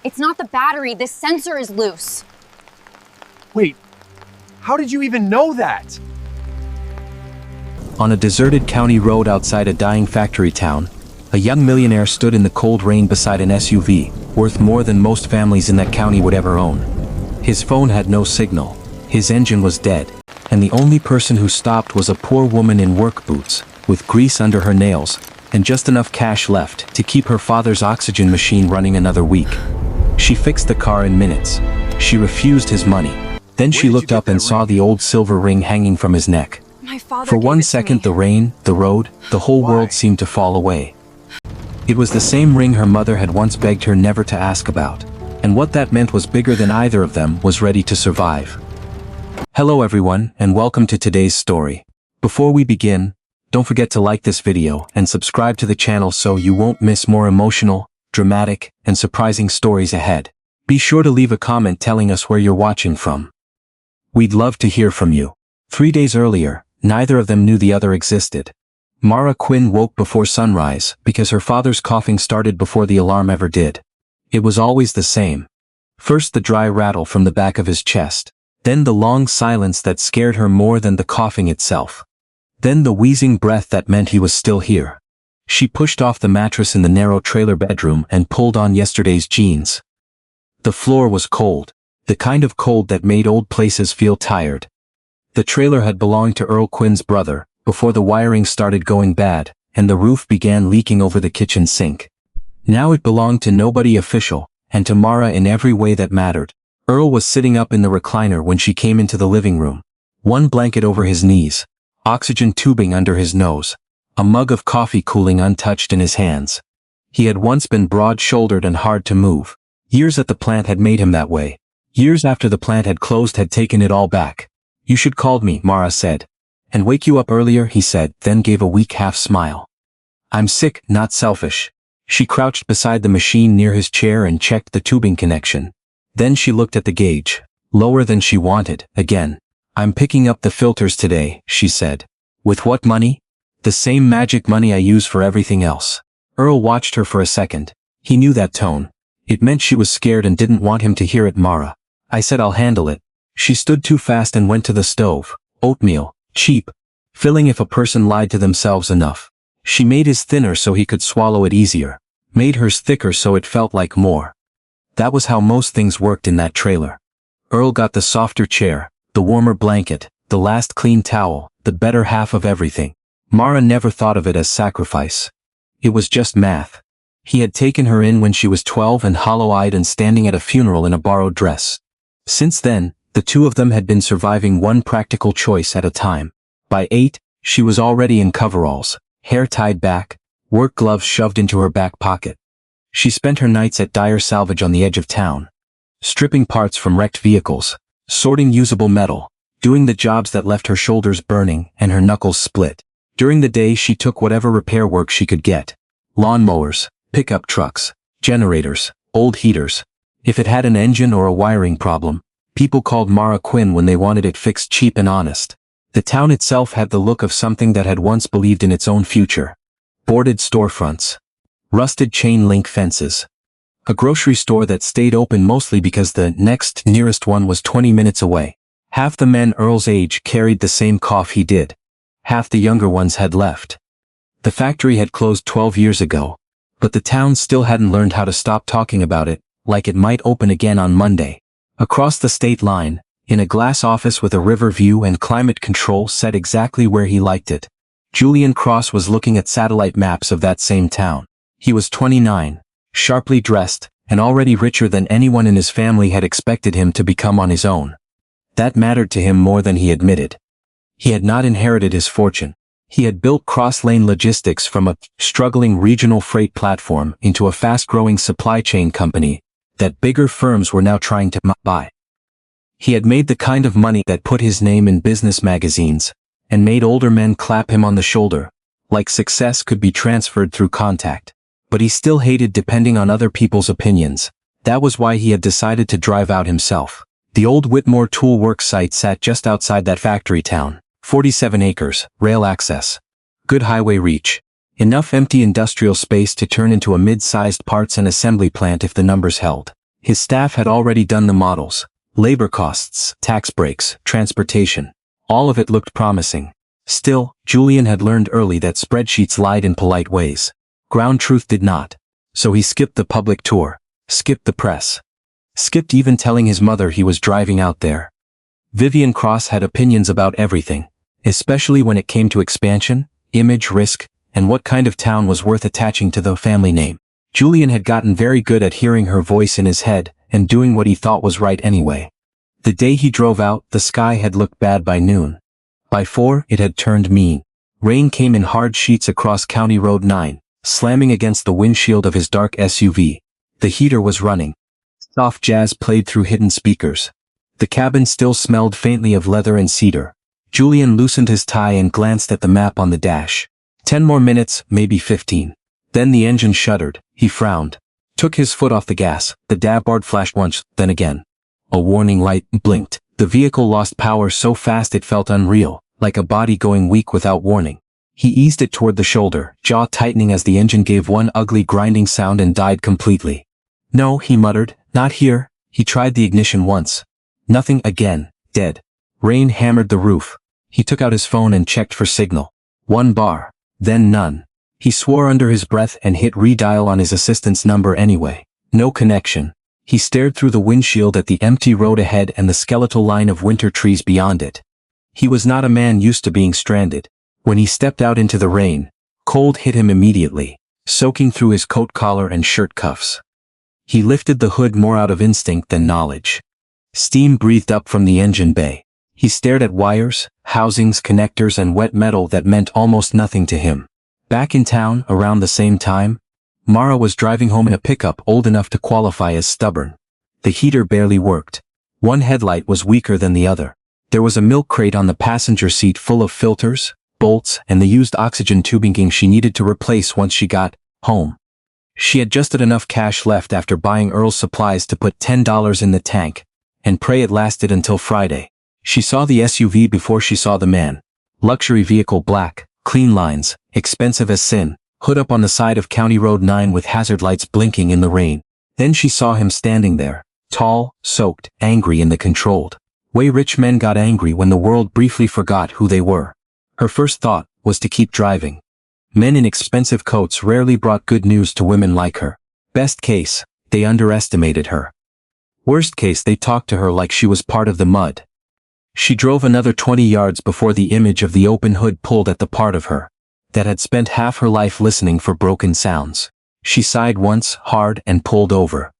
It's not the battery, this sensor is loose. Wait, how did you even know that? On a deserted county road outside a dying factory town, a young millionaire stood in the cold rain beside an SUV, worth more than most families in that county would ever own. His phone had no signal, his engine was dead, and the only person who stopped was a poor woman in work boots, with grease under her nails, and just enough cash left to keep her father's oxygen machine running another week. She fixed the car in minutes. She refused his money. Then she looked up and saw the old silver ring hanging from his neck. My father For gave one it to second, me. the rain, the road, the whole Why? world seemed to fall away. It was the same ring her mother had once begged her never to ask about, and what that meant was bigger than either of them was ready to survive. Hello everyone, and welcome to today's story. Before we begin, don't forget to like this video and subscribe to the channel so you won't miss more emotional, dramatic, and surprising stories ahead. Be sure to leave a comment telling us where you're watching from. We'd love to hear from you. 3 days earlier, neither of them knew the other existed. Mara Quinn woke before sunrise because her father's coughing started before the alarm ever did. It was always the same. First the dry rattle from the back of his chest, then the long silence that scared her more than the coughing itself. Then the wheezing breath that meant he was still here. She pushed off the mattress in the narrow trailer bedroom and pulled on yesterday's jeans. The floor was cold, the kind of cold that made old places feel tired. The trailer had belonged to Earl Quinn's brother, before the wiring started going bad, and the roof began leaking over the kitchen sink. Now it belonged to nobody official, and to Mara in every way that mattered. Earl was sitting up in the recliner when she came into the living room. One blanket over his knees, oxygen tubing under his nose, a mug of coffee cooling untouched in his hands. He had once been broad-shouldered and hard to move. Years at the plant had made him that way. Years after the plant had closed had taken it all back. "You should called me," Mara said. "And wake you up earlier," he said, then gave a weak half-smile. "I'm sick, not selfish." She crouched beside the machine near his chair and checked the tubing connection. Then she looked at the gauge. Lower than she wanted, again. "I'm picking up the filters today," she said. "With what money?" "The same magic money I use for everything else." Earl watched her for a second. He knew that tone. It meant she was scared and didn't want him to hear it. "Mara. I said I'll handle it." She stood too fast and went to the stove. Oatmeal. Cheap. Filling if a person lied to themselves enough. She made his thinner so he could swallow it easier. Made hers thicker so it felt like more. That was how most things worked in that trailer. Earl got the softer chair, the warmer blanket, the last clean towel, the better half of everything. Mara never thought of it as sacrifice. It was just math. He had taken her in when she was 12 and hollow-eyed and standing at a funeral in a borrowed dress. Since then, the two of them had been surviving one practical choice at a time. By 8, she was already in coveralls, hair tied back, work gloves shoved into her back pocket. She spent her nights at Dyer Salvage on the edge of town, stripping parts from wrecked vehicles, sorting usable metal, doing the jobs that left her shoulders burning and her knuckles split. During the day she took whatever repair work she could get. Lawnmowers, pickup trucks, generators, old heaters. If it had an engine or a wiring problem, people called Mara Quinn when they wanted it fixed cheap and honest. The town itself had the look of something that had once believed in its own future. Boarded storefronts. Rusted chain-link fences. A grocery store that stayed open mostly because the next nearest one was 20 minutes away. Half the men Earl's age carried the same cough he did. Half the younger ones had left. The factory had closed 12 years ago, but the town still hadn't learned how to stop talking about it, like it might open again on Monday. Across the state line, in a glass office with a river view and climate control set exactly where he liked it, Julian Cross was looking at satellite maps of that same town. He was 29, sharply dressed, and already richer than anyone in his family had expected him to become on his own. That mattered to him more than he admitted. He had not inherited his fortune. He had built cross-lane logistics from a struggling regional freight platform into a fast-growing supply chain company that bigger firms were now trying to buy. He had made the kind of money that put his name in business magazines and made older men clap him on the shoulder, like success could be transferred through contact. But he still hated depending on other people's opinions. That was why he had decided to drive out himself. The old Whitmore Tool Works site sat just outside that factory town. 47 acres, rail access. Good highway reach. Enough empty industrial space to turn into a mid-sized parts and assembly plant if the numbers held. His staff had already done the models, labor costs, tax breaks, transportation. All of it looked promising. Still, Julian had learned early that spreadsheets lied in polite ways. Ground truth did not. So he skipped the public tour, skipped the press, skipped even telling his mother he was driving out there. Vivian Cross had opinions about everything, especially when it came to expansion, image risk, and what kind of town was worth attaching to the family name. Julian had gotten very good at hearing her voice in his head and doing what he thought was right anyway. The day he drove out, the sky had looked bad by noon. By 4, it had turned mean. Rain came in hard sheets across County Road 9, slamming against the windshield of his dark SUV. The heater was running. Soft jazz played through hidden speakers. The cabin still smelled faintly of leather and cedar. Julian loosened his tie and glanced at the map on the dash. 10 more minutes, maybe 15. Then the engine shuddered. He frowned. Took his foot off the gas. The dashboard flashed once, then again. A warning light blinked. The vehicle lost power so fast it felt unreal, like a body going weak without warning. He eased it toward the shoulder, jaw tightening as the engine gave one ugly grinding sound and died completely. No, he muttered, not here. He tried the ignition once. Nothing again, dead. Rain hammered the roof. He took out his phone and checked for signal. 1 bar, then none. He swore under his breath and hit redial on his assistant's number anyway. No connection. He stared through the windshield at the empty road ahead and the skeletal line of winter trees beyond it. He was not a man used to being stranded. When he stepped out into the rain, cold hit him immediately, soaking through his coat collar and shirt cuffs. He lifted the hood more out of instinct than knowledge. Steam breathed up from the engine bay. He stared at wires, housings, connectors, and wet metal that meant almost nothing to him. Back in town, around the same time, Mara was driving home in a pickup old enough to qualify as stubborn. The heater barely worked. One headlight was weaker than the other. There was a milk crate on the passenger seat full of filters, bolts, and the used oxygen tubing she needed to replace once she got home. She had just enough cash left after buying Earl's supplies to put $10 in the tank, and pray it lasted until Friday. She saw the SUV before she saw the man. Luxury vehicle, black, clean lines, expensive as sin, hood up on the side of County Road 9 with hazard lights blinking in the rain. Then she saw him standing there, tall, soaked, angry in the controlled way rich men got angry when the world briefly forgot who they were. Her first thought was to keep driving. Men in expensive coats rarely brought good news to women like her. Best case, they underestimated her. Worst case, they talked to her like she was part of the mud. She drove another 20 yards before the image of the open hood pulled at the part of her that had spent half her life listening for broken sounds. She sighed once, hard, and pulled over.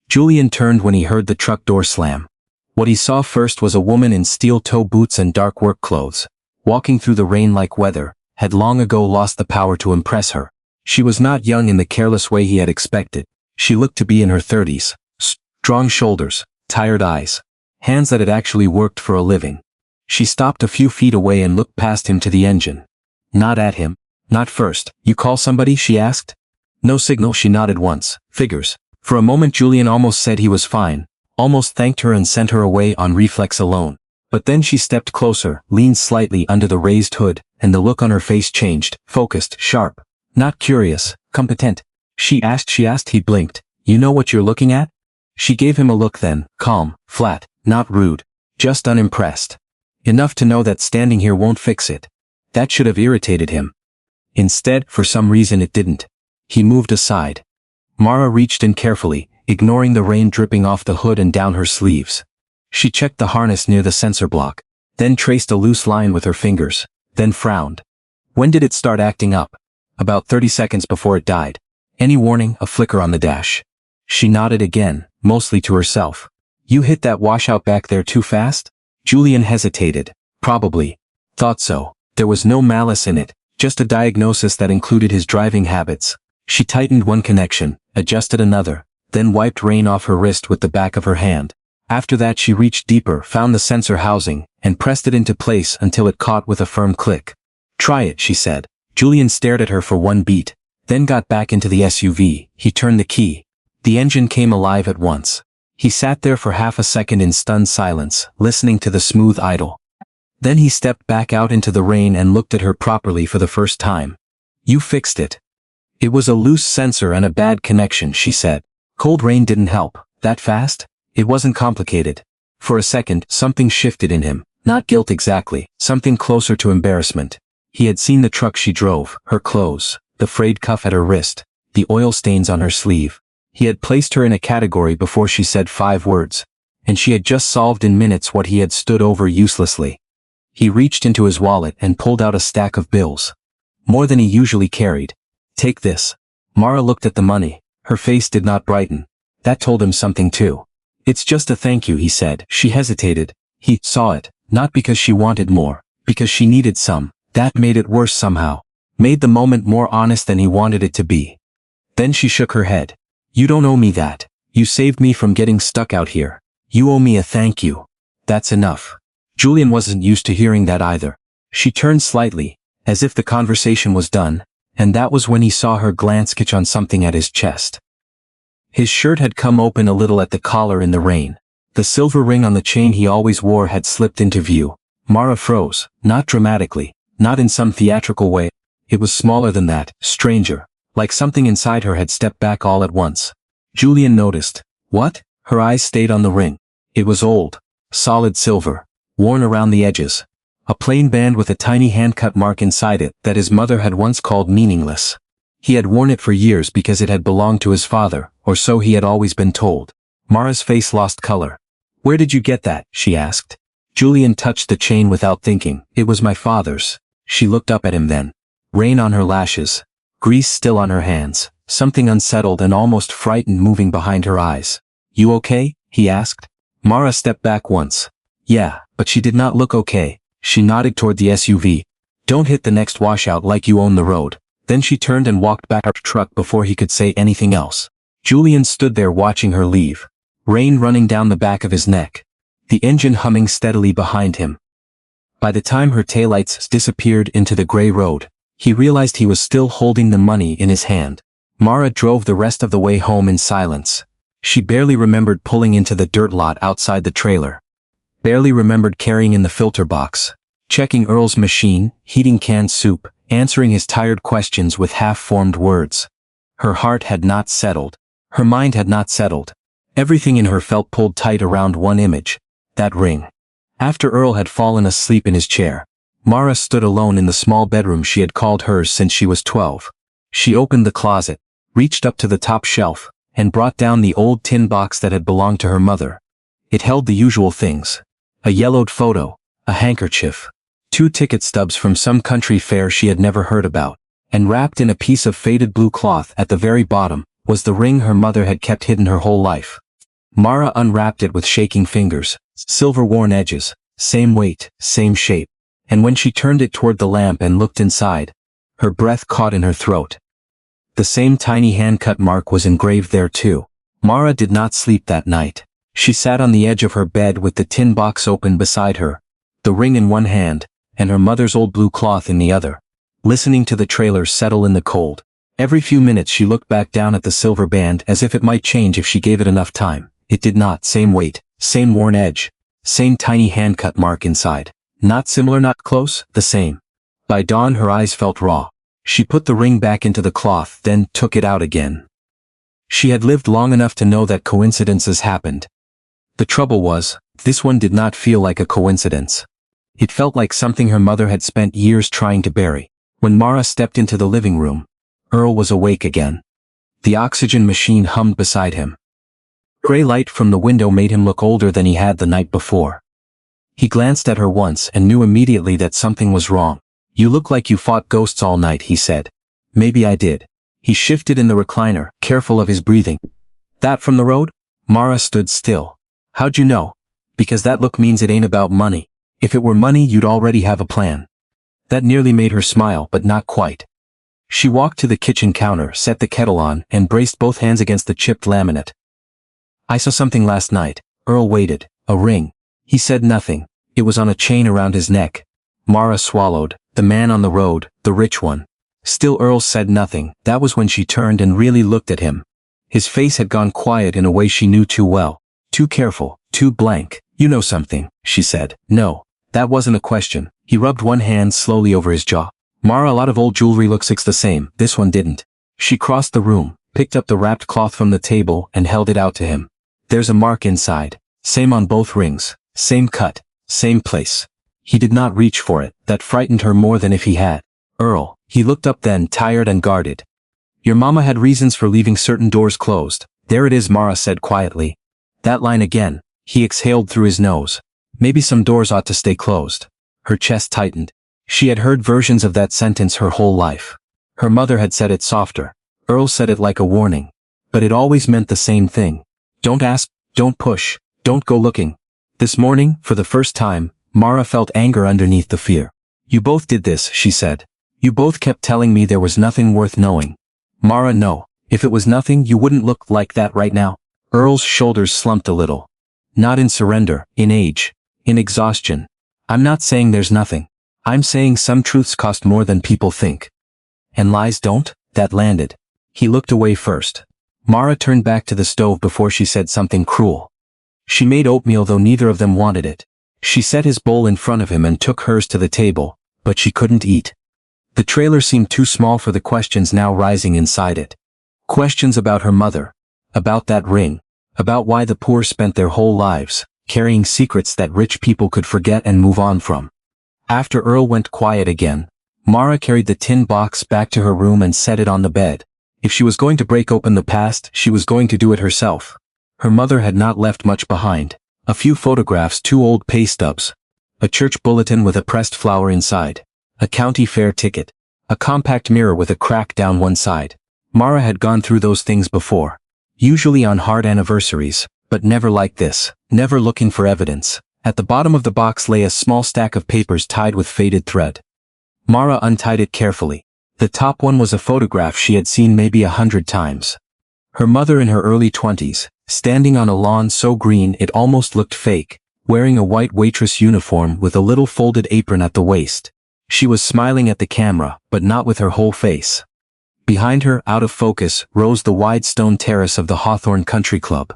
Julian turned when he heard the truck door slam. What he saw first was a woman in steel-toe boots and dark work clothes, walking through the rain like weather, had long ago lost the power to impress her. She was not young in the careless way he had expected. She looked to be in her 30s. Strong shoulders, tired eyes, hands that had actually worked for a living. She stopped a few feet away and looked past him to the engine. Not at him. Not first. You call somebody? She asked. No signal. She nodded once. Figures. For a moment Julian almost said he was fine, almost thanked her and sent her away on reflex alone. But then she stepped closer, leaned slightly under the raised hood, and the look on her face changed, focused, sharp. Not curious, competent. She asked. He blinked. You know what you're looking at? She gave him a look then, calm, flat, not rude, just unimpressed. Enough to know that standing here won't fix it. That should have irritated him. Instead, for some reason it didn't. He moved aside. Mara reached in carefully, ignoring the rain dripping off the hood and down her sleeves. She checked the harness near the sensor block, then traced a loose line with her fingers, then frowned. When did it start acting up? About 30 seconds before it died. Any warning? A flicker on the dash. She nodded again, mostly to herself. You hit that washout back there too fast? Julian hesitated. Probably. Thought so. There was no malice in it, just a diagnosis that included his driving habits. She tightened one connection, adjusted another, then wiped rain off her wrist with the back of her hand. After that she reached deeper, found the sensor housing, and pressed it into place until it caught with a firm click. Try it, she said. Julian stared at her for one beat, then got back into the SUV. He turned the key. The engine came alive at once. He sat there for half a second in stunned silence, listening to the smooth idle. Then he stepped back out into the rain and looked at her properly for the first time. You fixed it. It was a loose sensor and a bad connection, she said. Cold rain didn't help. That fast? It wasn't complicated. For a second, something shifted in him. Not guilt exactly, something closer to embarrassment. He had seen the truck she drove, her clothes, the frayed cuff at her wrist, the oil stains on her sleeve. He had placed her in a category before she said 5 words. And she had just solved in minutes what he had stood over uselessly. He reached into his wallet and pulled out a stack of bills. More than he usually carried. Take this. Mara looked at the money. Her face did not brighten. That told him something too. It's just a thank you, he said. She hesitated. He saw it, not because she wanted more, because she needed some. That made it worse somehow. Made the moment more honest than he wanted it to be. Then she shook her head. You don't owe me that. You saved me from getting stuck out here. You owe me a thank you. That's enough. Julian wasn't used to hearing that either. She turned slightly, as if the conversation was done, and that was when he saw her glance catch on something at his chest. His shirt had come open a little at the collar in the rain. The silver ring on the chain he always wore had slipped into view. Mara froze, not dramatically, not in some theatrical way. It was smaller than that, stranger, like something inside her had stepped back all at once. Julian noticed. What? Her eyes stayed on the ring. It was old, solid silver, worn around the edges. A plain band with a tiny hand-cut mark inside it that his mother had once called meaningless. He had worn it for years because it had belonged to his father, or so he had always been told. Mara's face lost color. Where did you get that? She asked. Julian touched the chain without thinking. It was my father's. She looked up at him then. Rain on her lashes. Grease still on her hands. Something unsettled and almost frightened moving behind her eyes. You okay? He asked. Mara stepped back once. Yeah, but she did not look okay. She nodded toward the SUV. Don't hit the next washout like you own the road. Then she turned and walked back to the truck before he could say anything else. Julian stood there watching her leave. Rain running down the back of his neck. The engine humming steadily behind him. By the time her taillights disappeared into the gray road, he realized he was still holding the money in his hand. Mara drove the rest of the way home in silence. She barely remembered pulling into the dirt lot outside the trailer. Barely remembered carrying in the filter box. Checking Earl's machine, heating canned soup, answering his tired questions with half-formed words. Her heart had not settled. Her mind had not settled. Everything in her felt pulled tight around one image. That ring. After Earl had fallen asleep in his chair, Mara stood alone in the small bedroom she had called hers since she was 12. She opened the closet, reached up to the top shelf, and brought down the old tin box that had belonged to her mother. It held the usual things. A yellowed photo, a handkerchief, 2 ticket stubs from some country fair she had never heard about, and wrapped in a piece of faded blue cloth at the very bottom, was the ring her mother had kept hidden her whole life. Mara unwrapped it with shaking fingers, silver-worn edges, same weight, same shape, and when she turned it toward the lamp and looked inside, her breath caught in her throat. The same tiny hand-cut mark was engraved there too. Mara did not sleep that night. She sat on the edge of her bed with the tin box open beside her, the ring in one hand, and her mother's old blue cloth in the other, listening to the trailer settle in the cold. Every few minutes she looked back down at the silver band as if it might change if she gave it enough time. It did not. Same weight, same worn edge, same tiny hand-cut mark inside. Not similar, not close, the same. By dawn her eyes felt raw. She put the ring back into the cloth, then took it out again. She had lived long enough to know that coincidences happened. The trouble was, this one did not feel like a coincidence. It felt like something her mother had spent years trying to bury. When Mara stepped into the living room, Earl was awake again. The oxygen machine hummed beside him. Gray light from the window made him look older than he had the night before. He glanced at her once and knew immediately that something was wrong. You look like you fought ghosts all night, he said. Maybe I did. He shifted in the recliner, careful of his breathing. That from the road? Mara stood still. How'd you know? Because that look means it ain't about money. If it were money, you'd already have a plan. That nearly made her smile, but not quite. She walked to the kitchen counter, set the kettle on, and braced both hands against the chipped laminate. I saw something last night. Earl waited. A ring. He said nothing. It was on a chain around his neck. Mara swallowed. The man on the road, the rich one. Still Earl said nothing. That was when she turned and really looked at him. His face had gone quiet in a way she knew too well. Too careful, too blank. You know something, she said. No. That wasn't a question. He rubbed one hand slowly over his jaw. Mara, a lot of old jewelry looks the same. This one didn't. She crossed the room, picked up the wrapped cloth from the table and held it out to him. There's a mark inside. Same on both rings. Same cut. Same place. He did not reach for it. That frightened her more than if he had. Earl. He looked up then, tired and guarded. Your mama had reasons for leaving certain doors closed. There it is, Mara said quietly. That line again. He exhaled through his nose. Maybe some doors ought to stay closed. Her chest tightened. She had heard versions of that sentence her whole life. Her mother had said it softer. Earl said it like a warning. But it always meant the same thing. Don't ask, don't push, don't go looking. This morning, for the first time, Mara felt anger underneath the fear. You both did this, she said. You both kept telling me there was nothing worth knowing. Mara, no. If it was nothing, you wouldn't look like that right now. Earl's shoulders slumped a little. Not in surrender, in age, in exhaustion. I'm not saying there's nothing. I'm saying some truths cost more than people think. And lies don't? That landed. He looked away first. Mara turned back to the stove before she said something cruel. She made oatmeal though neither of them wanted it. She set his bowl in front of him and took hers to the table, but she couldn't eat. The trailer seemed too small for the questions now rising inside it. Questions about her mother, about that ring, about why the poor spent their whole lives, carrying secrets that rich people could forget and move on from. After Earl went quiet again, Mara carried the tin box back to her room and set it on the bed. If she was going to break open the past, she was going to do it herself. Her mother had not left much behind. A few photographs, 2 old pay stubs, a church bulletin with a pressed flower inside, a county fair ticket, a compact mirror with a crack down one side. Mara had gone through those things before, usually on hard anniversaries, but never like this, never looking for evidence. At the bottom of the box lay a small stack of papers tied with faded thread. Mara untied it carefully. The top one was a photograph she had seen maybe 100 times. Her mother in her early 20s, standing on a lawn so green it almost looked fake, wearing a white waitress uniform with a little folded apron at the waist. She was smiling at the camera, but not with her whole face. Behind her, out of focus, rose the wide stone terrace of the Hawthorne Country Club.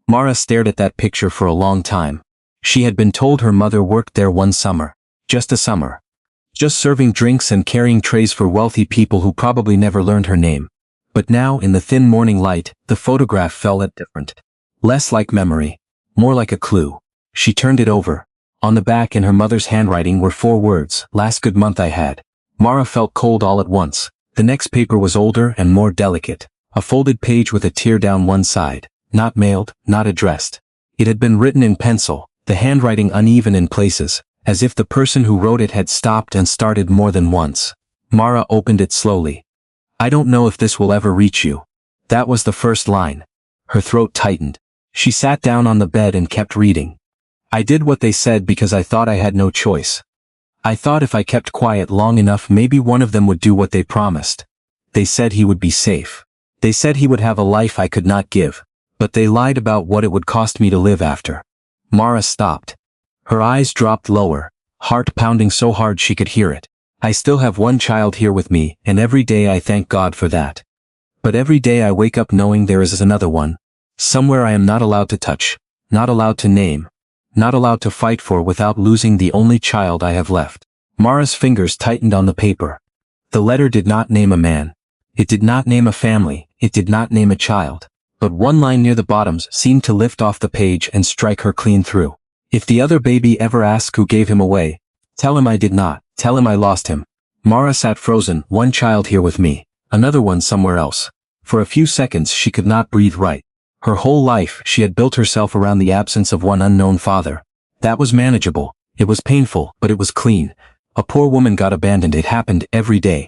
Mara stared at that picture for a long time. She had been told her mother worked there one summer. Just a summer. Just serving drinks and carrying trays for wealthy people who probably never learned her name. But now, in the thin morning light, the photograph fell at different. Less like memory. More like a clue. She turned it over. On the back in her mother's handwriting were 4 words, last good month I had. Mara felt cold all at once. The next paper was older and more delicate. A folded page with a tear down one side. Not mailed, not addressed. It had been written in pencil, the handwriting uneven in places, as if the person who wrote it had stopped and started more than once. Mara opened it slowly. I don't know if this will ever reach you. That was the first line. Her throat tightened. She sat down on the bed and kept reading. I did what they said because I thought I had no choice. I thought if I kept quiet long enough maybe one of them would do what they promised. They said he would be safe. They said he would have a life I could not give. But they lied about what it would cost me to live after. Mara stopped. Her eyes dropped lower, heart pounding so hard she could hear it. I still have one child here with me, and every day I thank God for that. But every day I wake up knowing there is another one. Somewhere I am not allowed to touch, not allowed to name, not allowed to fight for without losing the only child I have left. Mara's fingers tightened on the paper. The letter did not name a man. It did not name a family. It did not name a child. But one line near the bottoms seemed to lift off the page and strike her clean through. If the other baby ever asks who gave him away, tell him I did not. Tell him I lost him. Mara sat frozen, one child here with me, another one somewhere else. For a few seconds she could not breathe right. Her whole life she had built herself around the absence of one unknown father. That was manageable. It was painful, but it was clean. A poor woman got abandoned. It happened every day.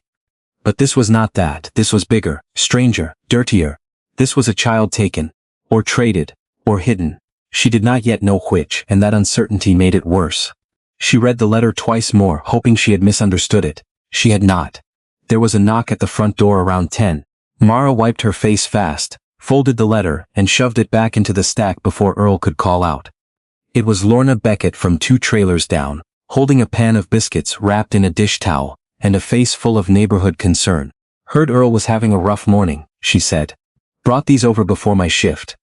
But this was not that. This was bigger, stranger, dirtier. This was a child taken, or traded, or hidden. She did not yet know which, and that uncertainty made it worse. She read the letter twice more, hoping she had misunderstood it. She had not. There was a knock at the front door around 10. Mara wiped her face fast, folded the letter, and shoved it back into the stack before Earl could call out. It was Lorna Beckett from 2 trailers down, holding a pan of biscuits wrapped in a dish towel, and a face full of neighborhood concern. Heard Earl was having a rough morning, she said. Brought these over before my shift.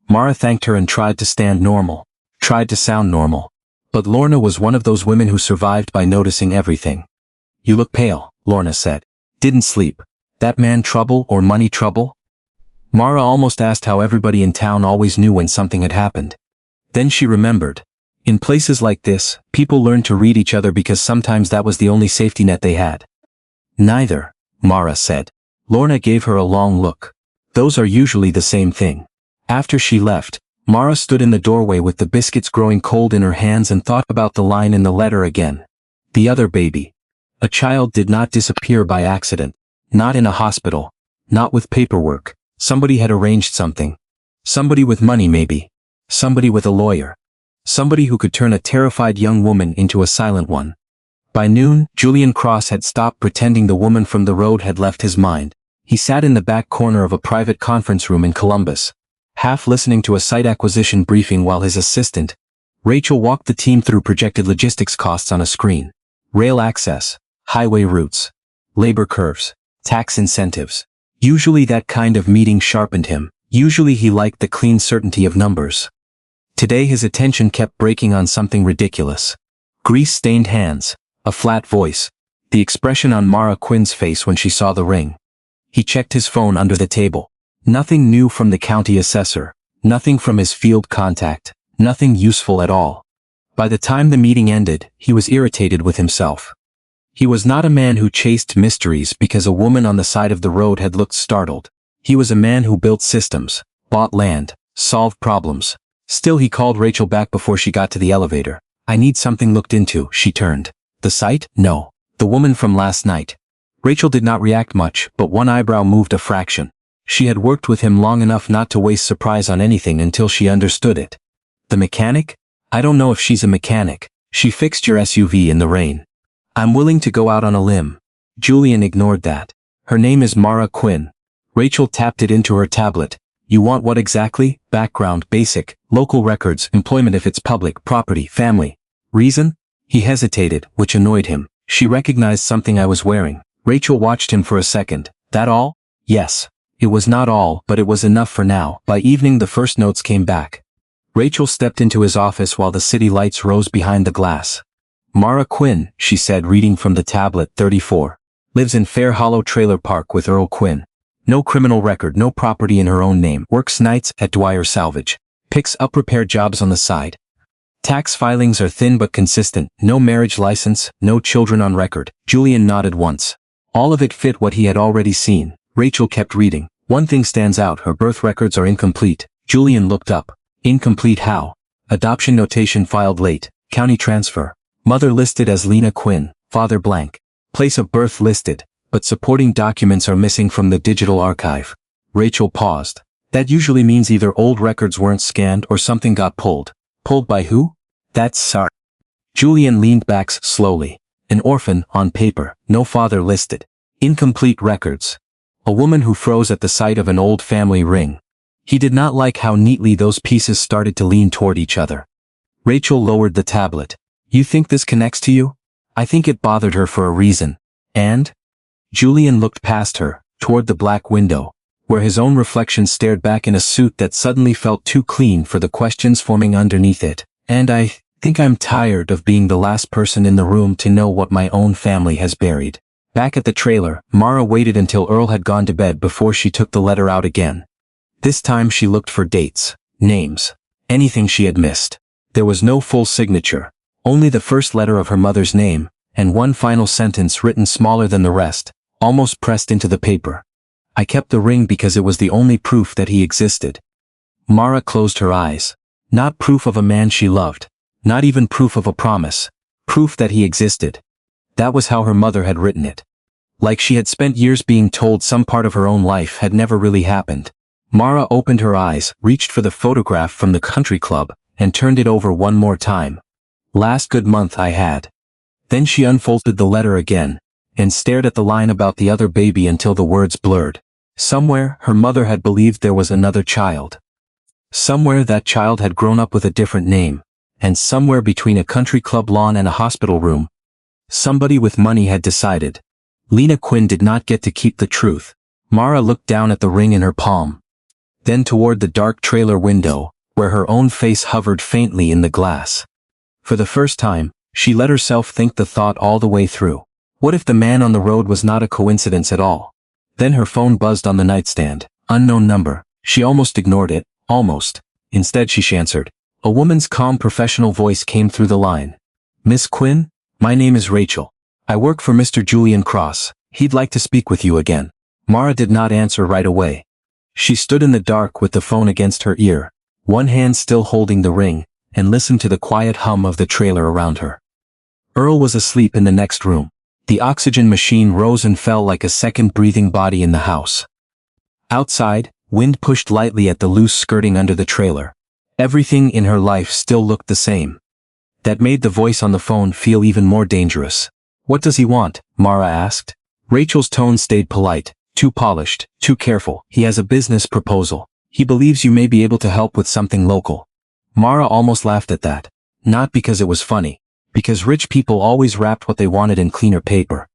Mara thanked her and tried to stand normal, tried to sound normal. But Lorna was one of those women who survived by noticing everything. You look pale, Lorna said. Didn't sleep. That man trouble or money trouble? Mara almost asked how everybody in town always knew when something had happened. Then she remembered. In places like this, people learned to read each other because sometimes that was the only safety net they had. Neither, Mara said. Lorna gave her a long look. Those are usually the same thing. After she left, Mara stood in the doorway with the biscuits growing cold in her hands and thought about the line in the letter again. The other baby. A child did not disappear by accident. Not in a hospital. Not with paperwork. Somebody had arranged something. Somebody with money maybe. Somebody with a lawyer. Somebody who could turn a terrified young woman into a silent one. By noon, Julian Cross had stopped pretending the woman from the road had left his mind. He sat in the back corner of a private conference room in Columbus, half listening to a site acquisition briefing while his assistant, Rachel, walked the team through projected logistics costs on a screen. Rail access, highway routes, labor curves, tax incentives. Usually that kind of meeting sharpened him. Usually he liked the clean certainty of numbers. Today his attention kept breaking on something ridiculous. Grease-stained hands, a flat voice, the expression on Mara Quinn's face when she saw the ring. He checked his phone under the table. Nothing new from the county assessor, nothing from his field contact, nothing useful at all. By the time the meeting ended, he was irritated with himself. He was not a man who chased mysteries because a woman on the side of the road had looked startled. He was a man who built systems, bought land, solved problems. Still he called Rachel back before she got to the elevator. I need something looked into, she turned. The site? No. The woman from last night. Rachel did not react much, but one eyebrow moved a fraction. She had worked with him long enough not to waste surprise on anything until she understood it. The mechanic? I don't know if she's a mechanic. She fixed your SUV in the rain. I'm willing to go out on a limb. Julian ignored that. Her name is Mara Quinn. Rachel tapped it into her tablet. You want what exactly? Background, basic, local records, employment if it's public, property, family. Reason? He hesitated, which annoyed him. She recognized something I was wearing. Rachel watched him for a second. That all? Yes. It was not all, but it was enough for now. By evening the first notes came back. Rachel stepped into his office while the city lights rose behind the glass. Mara Quinn, she said, reading from the tablet. 34. Lives in Fair Hollow Trailer Park with Earl Quinn. No criminal record, no property in her own name. Works nights at Dwyer Salvage. Picks up repair jobs on the side. Tax filings are thin but consistent. No marriage license, no children on record. Julian nodded once. All of it fit what he had already seen. Rachel kept reading. One thing stands out, her birth records are incomplete. Julian looked up. Incomplete how? Adoption notation filed late. County transfer. Mother listed as Lena Quinn. Father blank. Place of birth listed, but supporting documents are missing from the digital archive. Rachel paused. That usually means either old records weren't scanned or something got pulled. Pulled by who? That's sorry. Julian leaned back slowly. An orphan, on paper, no father listed. Incomplete records. A woman who froze at the sight of an old family ring. He did not like how neatly those pieces started to lean toward each other. Rachel lowered the tablet. You think this connects to you? I think it bothered her for a reason. And? Julian looked past her, toward the black window, where his own reflection stared back in a suit that suddenly felt too clean for the questions forming underneath it. And I think I'm tired of being the last person in the room to know what my own family has buried. Back at the trailer, Mara waited until Earl had gone to bed before she took the letter out again. This time she looked for dates, names, anything she had missed. There was no full signature, only the first letter of her mother's name, and one final sentence written smaller than the rest, almost pressed into the paper. I kept the ring because it was the only proof that he existed. Mara closed her eyes. Not proof of a man she loved. Not even proof of a promise. Proof that he existed. That was how her mother had written it. Like she had spent years being told some part of her own life had never really happened. Mara opened her eyes, reached for the photograph from the country club, and turned it over one more time. Last good month I had. Then she unfolded the letter again, and stared at the line about the other baby until the words blurred. Somewhere, her mother had believed there was another child. Somewhere that child had grown up with a different name, and somewhere between a country club lawn and a hospital room, somebody with money had decided. Lena Quinn did not get to keep the truth. Mara looked down at the ring in her palm. Then toward the dark trailer window, where her own face hovered faintly in the glass. For the first time, she let herself think the thought all the way through. What if the man on the road was not a coincidence at all? Then her phone buzzed on the nightstand. Unknown number. She almost ignored it, almost. Instead she answered. A woman's calm professional voice came through the line. Miss Quinn? My name is Rachel. I work for Mr. Julian Cross. He'd like to speak with you again. Mara did not answer right away. She stood in the dark with the phone against her ear, one hand still holding the ring, and listened to the quiet hum of the trailer around her. Earl was asleep in the next room. The oxygen machine rose and fell like a second breathing body in the house. Outside, wind pushed lightly at the loose skirting under the trailer. Everything in her life still looked the same. That made the voice on the phone feel even more dangerous. What does he want? Mara asked. Rachel's tone stayed polite, too polished, too careful. He has a business proposal. He believes you may be able to help with something local. Mara almost laughed at that. Not because it was funny. Because rich people always wrapped what they wanted in cleaner paper.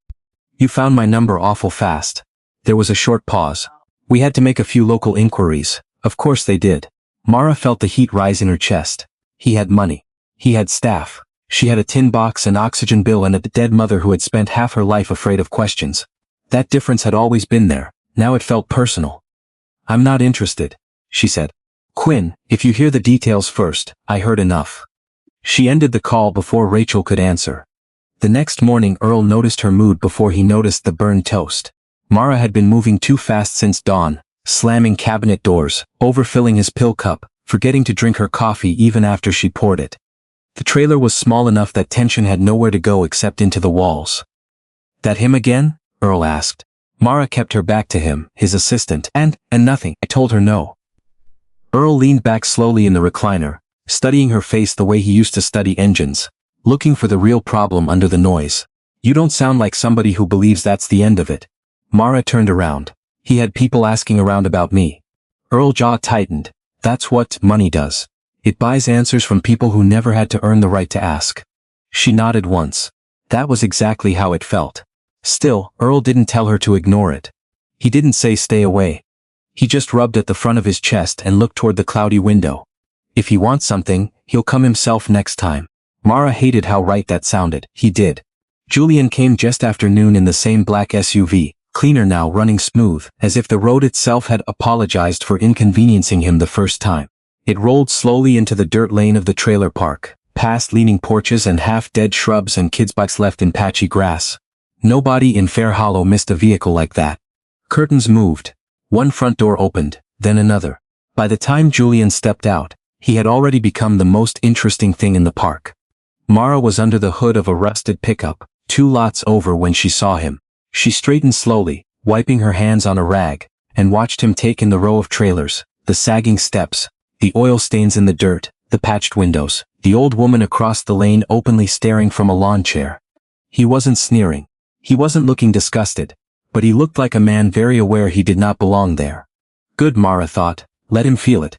You found my number awful fast. There was a short pause. We had to make a few local inquiries. Of course they did. Mara felt the heat rise in her chest. He had money. He had staff. She had a tin box, an oxygen bill, and a dead mother who had spent half her life afraid of questions. That difference had always been there. Now it felt personal. I'm not interested, she said. Quinn, if you hear the details first, I heard enough. She ended the call before Rachel could answer. The next morning Earl noticed her mood before he noticed the burned toast. Mara had been moving too fast since dawn, slamming cabinet doors, overfilling his pill cup, forgetting to drink her coffee even after she poured it. The trailer was small enough that tension had nowhere to go except into the walls. That him again? Earl asked. Mara kept her back to him, his assistant, and nothing. I told her no. Earl leaned back slowly in the recliner, studying her face the way he used to study engines, looking for the real problem under the noise. You don't sound like somebody who believes that's the end of it. Mara turned around. He had people asking around about me. Earl's jaw tightened. That's what money does. It buys answers from people who never had to earn the right to ask. She nodded once. That was exactly how it felt. Still, Earl didn't tell her to ignore it. He didn't say stay away. He just rubbed at the front of his chest and looked toward the cloudy window. If he wants something, he'll come himself next time. Mara hated how right that sounded. He did. Julian came just after noon in the same black SUV, cleaner now, running smooth, as if the road itself had apologized for inconveniencing him the first time. It rolled slowly into the dirt lane of the trailer park, past leaning porches and half-dead shrubs and kids' bikes left in patchy grass. Nobody in Fair Hollow missed a vehicle like that. Curtains moved. One front door opened, then another. By the time Julian stepped out, he had already become the most interesting thing in the park. Mara was under the hood of a rusted pickup, 2 lots over when she saw him. She straightened slowly, wiping her hands on a rag, and watched him take in the row of trailers, the sagging steps, the oil stains in the dirt, the patched windows, the old woman across the lane openly staring from a lawn chair. He wasn't sneering. He wasn't looking disgusted, but he looked like a man very aware he did not belong there. Good, Mara thought, let him feel it.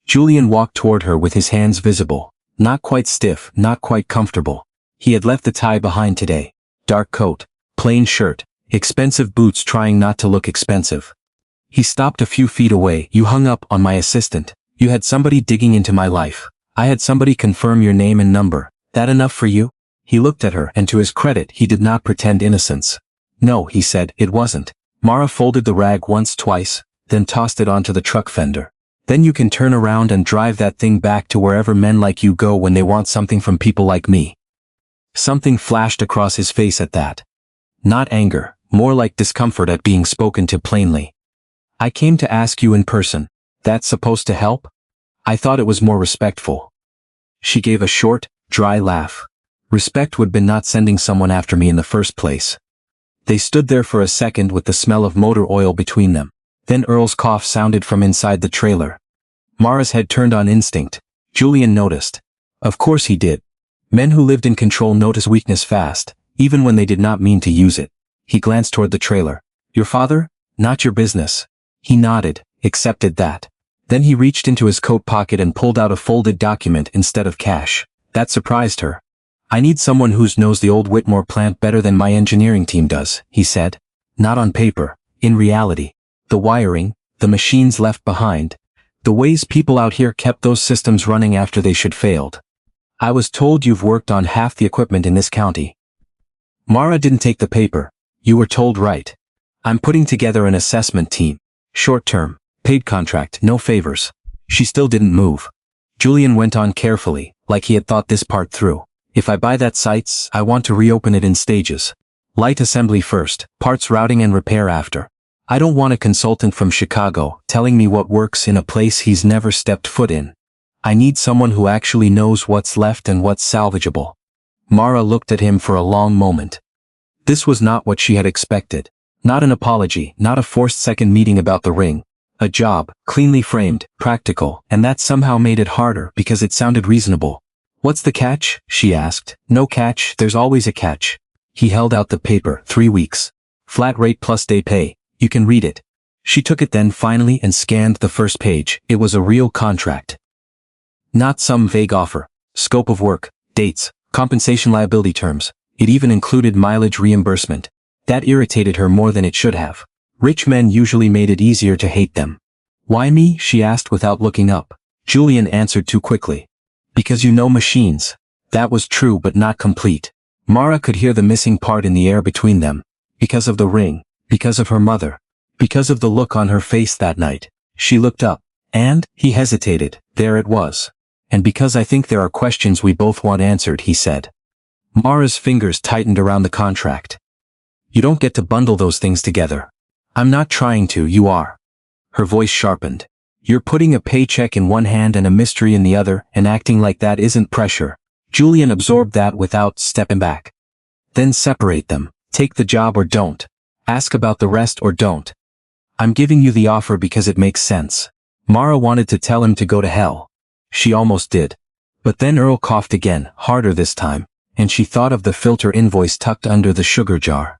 Julian walked toward her with his hands visible, not quite stiff, not quite comfortable. He had left the tie behind today. Dark coat, plain shirt, expensive boots, trying not to look expensive. He stopped a few feet away. You hung up on my assistant. You had somebody digging into my life. I had somebody confirm your name and number. That enough for you? He looked at her, and to his credit he did not pretend innocence. No, he said, it wasn't. Mara folded the rag once, twice, then tossed it onto the truck fender. Then you can turn around and drive that thing back to wherever men like you go when they want something from people like me. Something flashed across his face at that. Not anger, more like discomfort at being spoken to plainly. I came to ask you in person. That's supposed to help? I thought it was more respectful. She gave a short, dry laugh. Respect would be not sending someone after me in the first place. They stood there for a second with the smell of motor oil between them. Then Earl's cough sounded from inside the trailer. Mara's head turned on instinct. Julian noticed. Of course he did. Men who lived in control notice weakness fast, even when they did not mean to use it. He glanced toward the trailer. Your father? Not your business. He nodded, accepted that. Then he reached into his coat pocket and pulled out a folded document instead of cash. That surprised her. I need someone who knows the old Whitmore plant better than my engineering team does, he said. Not on paper, in reality. The wiring, the machines left behind, the ways people out here kept those systems running after they should failed. I was told you've worked on half the equipment in this county. Mara didn't take the paper. You were told right. I'm putting together an assessment team. Short term, Paid contract, no favors. She still didn't move. Julian went on carefully, like he had thought this part through. If I buy that sites, I want to reopen it in stages. Light assembly first, parts routing and repair after. I don't want a consultant from Chicago telling me what works in a place he's never stepped foot in. I need someone who actually knows what's left and what's salvageable. Mara looked at him for a long moment. This was not what she had expected. Not an apology, not a forced second meeting about the ring. A job, cleanly framed, practical, and that somehow made it harder because it sounded reasonable. What's the catch? She asked. No catch, there's always a catch. He held out the paper, 3 weeks. Flat rate plus day pay. You can read it. She took it then finally and scanned the first page. It was a real contract. Not some vague offer. Scope of work, dates, compensation liability terms. It even included mileage reimbursement. That irritated her more than it should have. Rich men usually made it easier to hate them. Why me? She asked without looking up. Julian answered too quickly. Because you know machines. That was true but not complete. Mara could hear the missing part in the air between them. Because of the ring. Because of her mother. Because of the look on her face that night. She looked up. And, he hesitated, there it was. And because I think there are questions we both want answered, he said. Mara's fingers tightened around the contract. You don't get to bundle those things together. I'm not trying to, you are. Her voice sharpened. You're putting a paycheck in one hand and a mystery in the other, and acting like that isn't pressure. Julian absorbed that without stepping back. Then separate them. Take the job or don't. Ask about the rest or don't. I'm giving you the offer because it makes sense. Mara wanted to tell him to go to hell. She almost did. But then Earl coughed again, harder this time, and she thought of the filter invoice tucked under the sugar jar.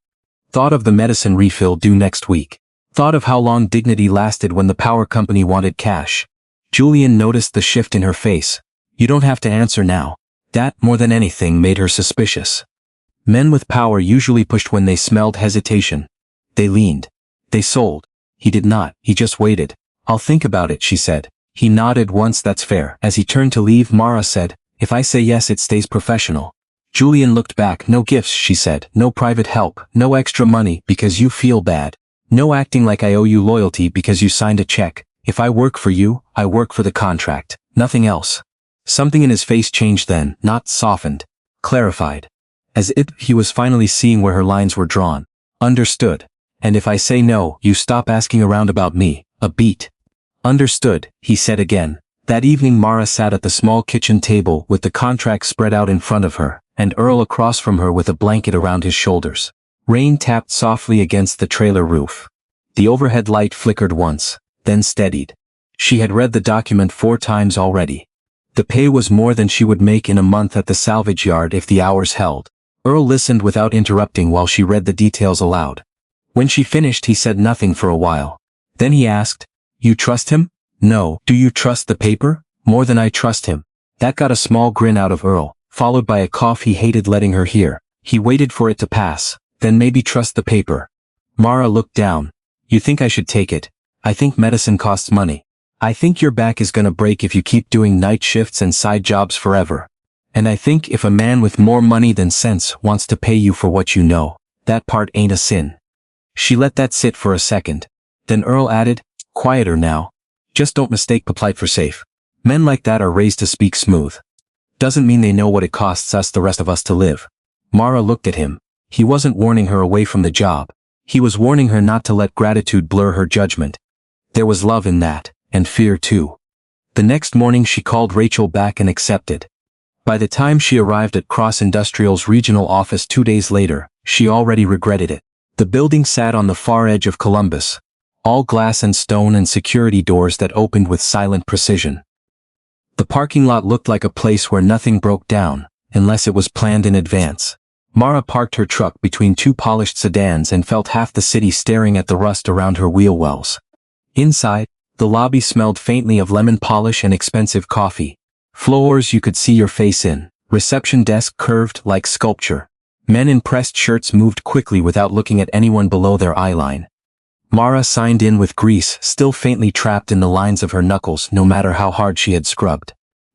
Thought of the medicine refill due next week. Thought of how long dignity lasted when the power company wanted cash. Julian noticed the shift in her face. You don't have to answer now. That, more than anything, made her suspicious. Men with power usually pushed when they smelled hesitation. They leaned. They sold. He did not, he just waited. I'll think about it, she said. He nodded once. That's fair. As he turned to leave, Mara said, if I say yes, it stays professional. Julian looked back. No gifts, she said. No private help. No extra money because you feel bad. No acting like I owe you loyalty because you signed a check. If I work for you, I work for the contract. Nothing else. Something in his face changed then, not softened. Clarified. As if he was finally seeing where her lines were drawn. Understood. And if I say no, you stop asking around about me. A beat. Understood, he said again. That evening Mara sat at the small kitchen table with the contract spread out in front of her, and Earl across from her with a blanket around his shoulders. Rain tapped softly against the trailer roof. The overhead light flickered once, then steadied. She had read the document 4 times already. The pay was more than she would make in a month at the salvage yard if the hours held. Earl listened without interrupting while she read the details aloud. When she finished, he said nothing for a while. Then he asked, you trust him? No. Do you trust the paper? More than I trust him. That got a small grin out of Earl, followed by a cough he hated letting her hear. He waited for it to pass. Then maybe trust the paper. Mara looked down. You think I should take it? I think medicine costs money. I think your back is gonna break if you keep doing night shifts and side jobs forever. And I think if a man with more money than sense wants to pay you for what you know, that part ain't a sin. She let that sit for a second. Then Earl added, quieter now. Just don't mistake polite for safe. Men like that are raised to speak smooth. Doesn't mean they know what it costs us, the rest of us, to live. Mara looked at him. He wasn't warning her away from the job. He was warning her not to let gratitude blur her judgment. There was love in that, and fear too. The next morning she called Rachel back and accepted. By the time she arrived at Cross Industrial's regional office 2 days later, she already regretted it. The building sat on the far edge of Columbus. All glass and stone and security doors that opened with silent precision. The parking lot looked like a place where nothing broke down, unless it was planned in advance. Mara parked her truck between 2 polished sedans and felt half the city staring at the rust around her wheel wells. Inside, the lobby smelled faintly of lemon polish and expensive coffee. Floors you could see your face in. Reception desk curved like sculpture. Men in pressed shirts moved quickly without looking at anyone below their eyeline. Mara signed in with grease still faintly trapped in the lines of her knuckles no matter how hard she had scrubbed.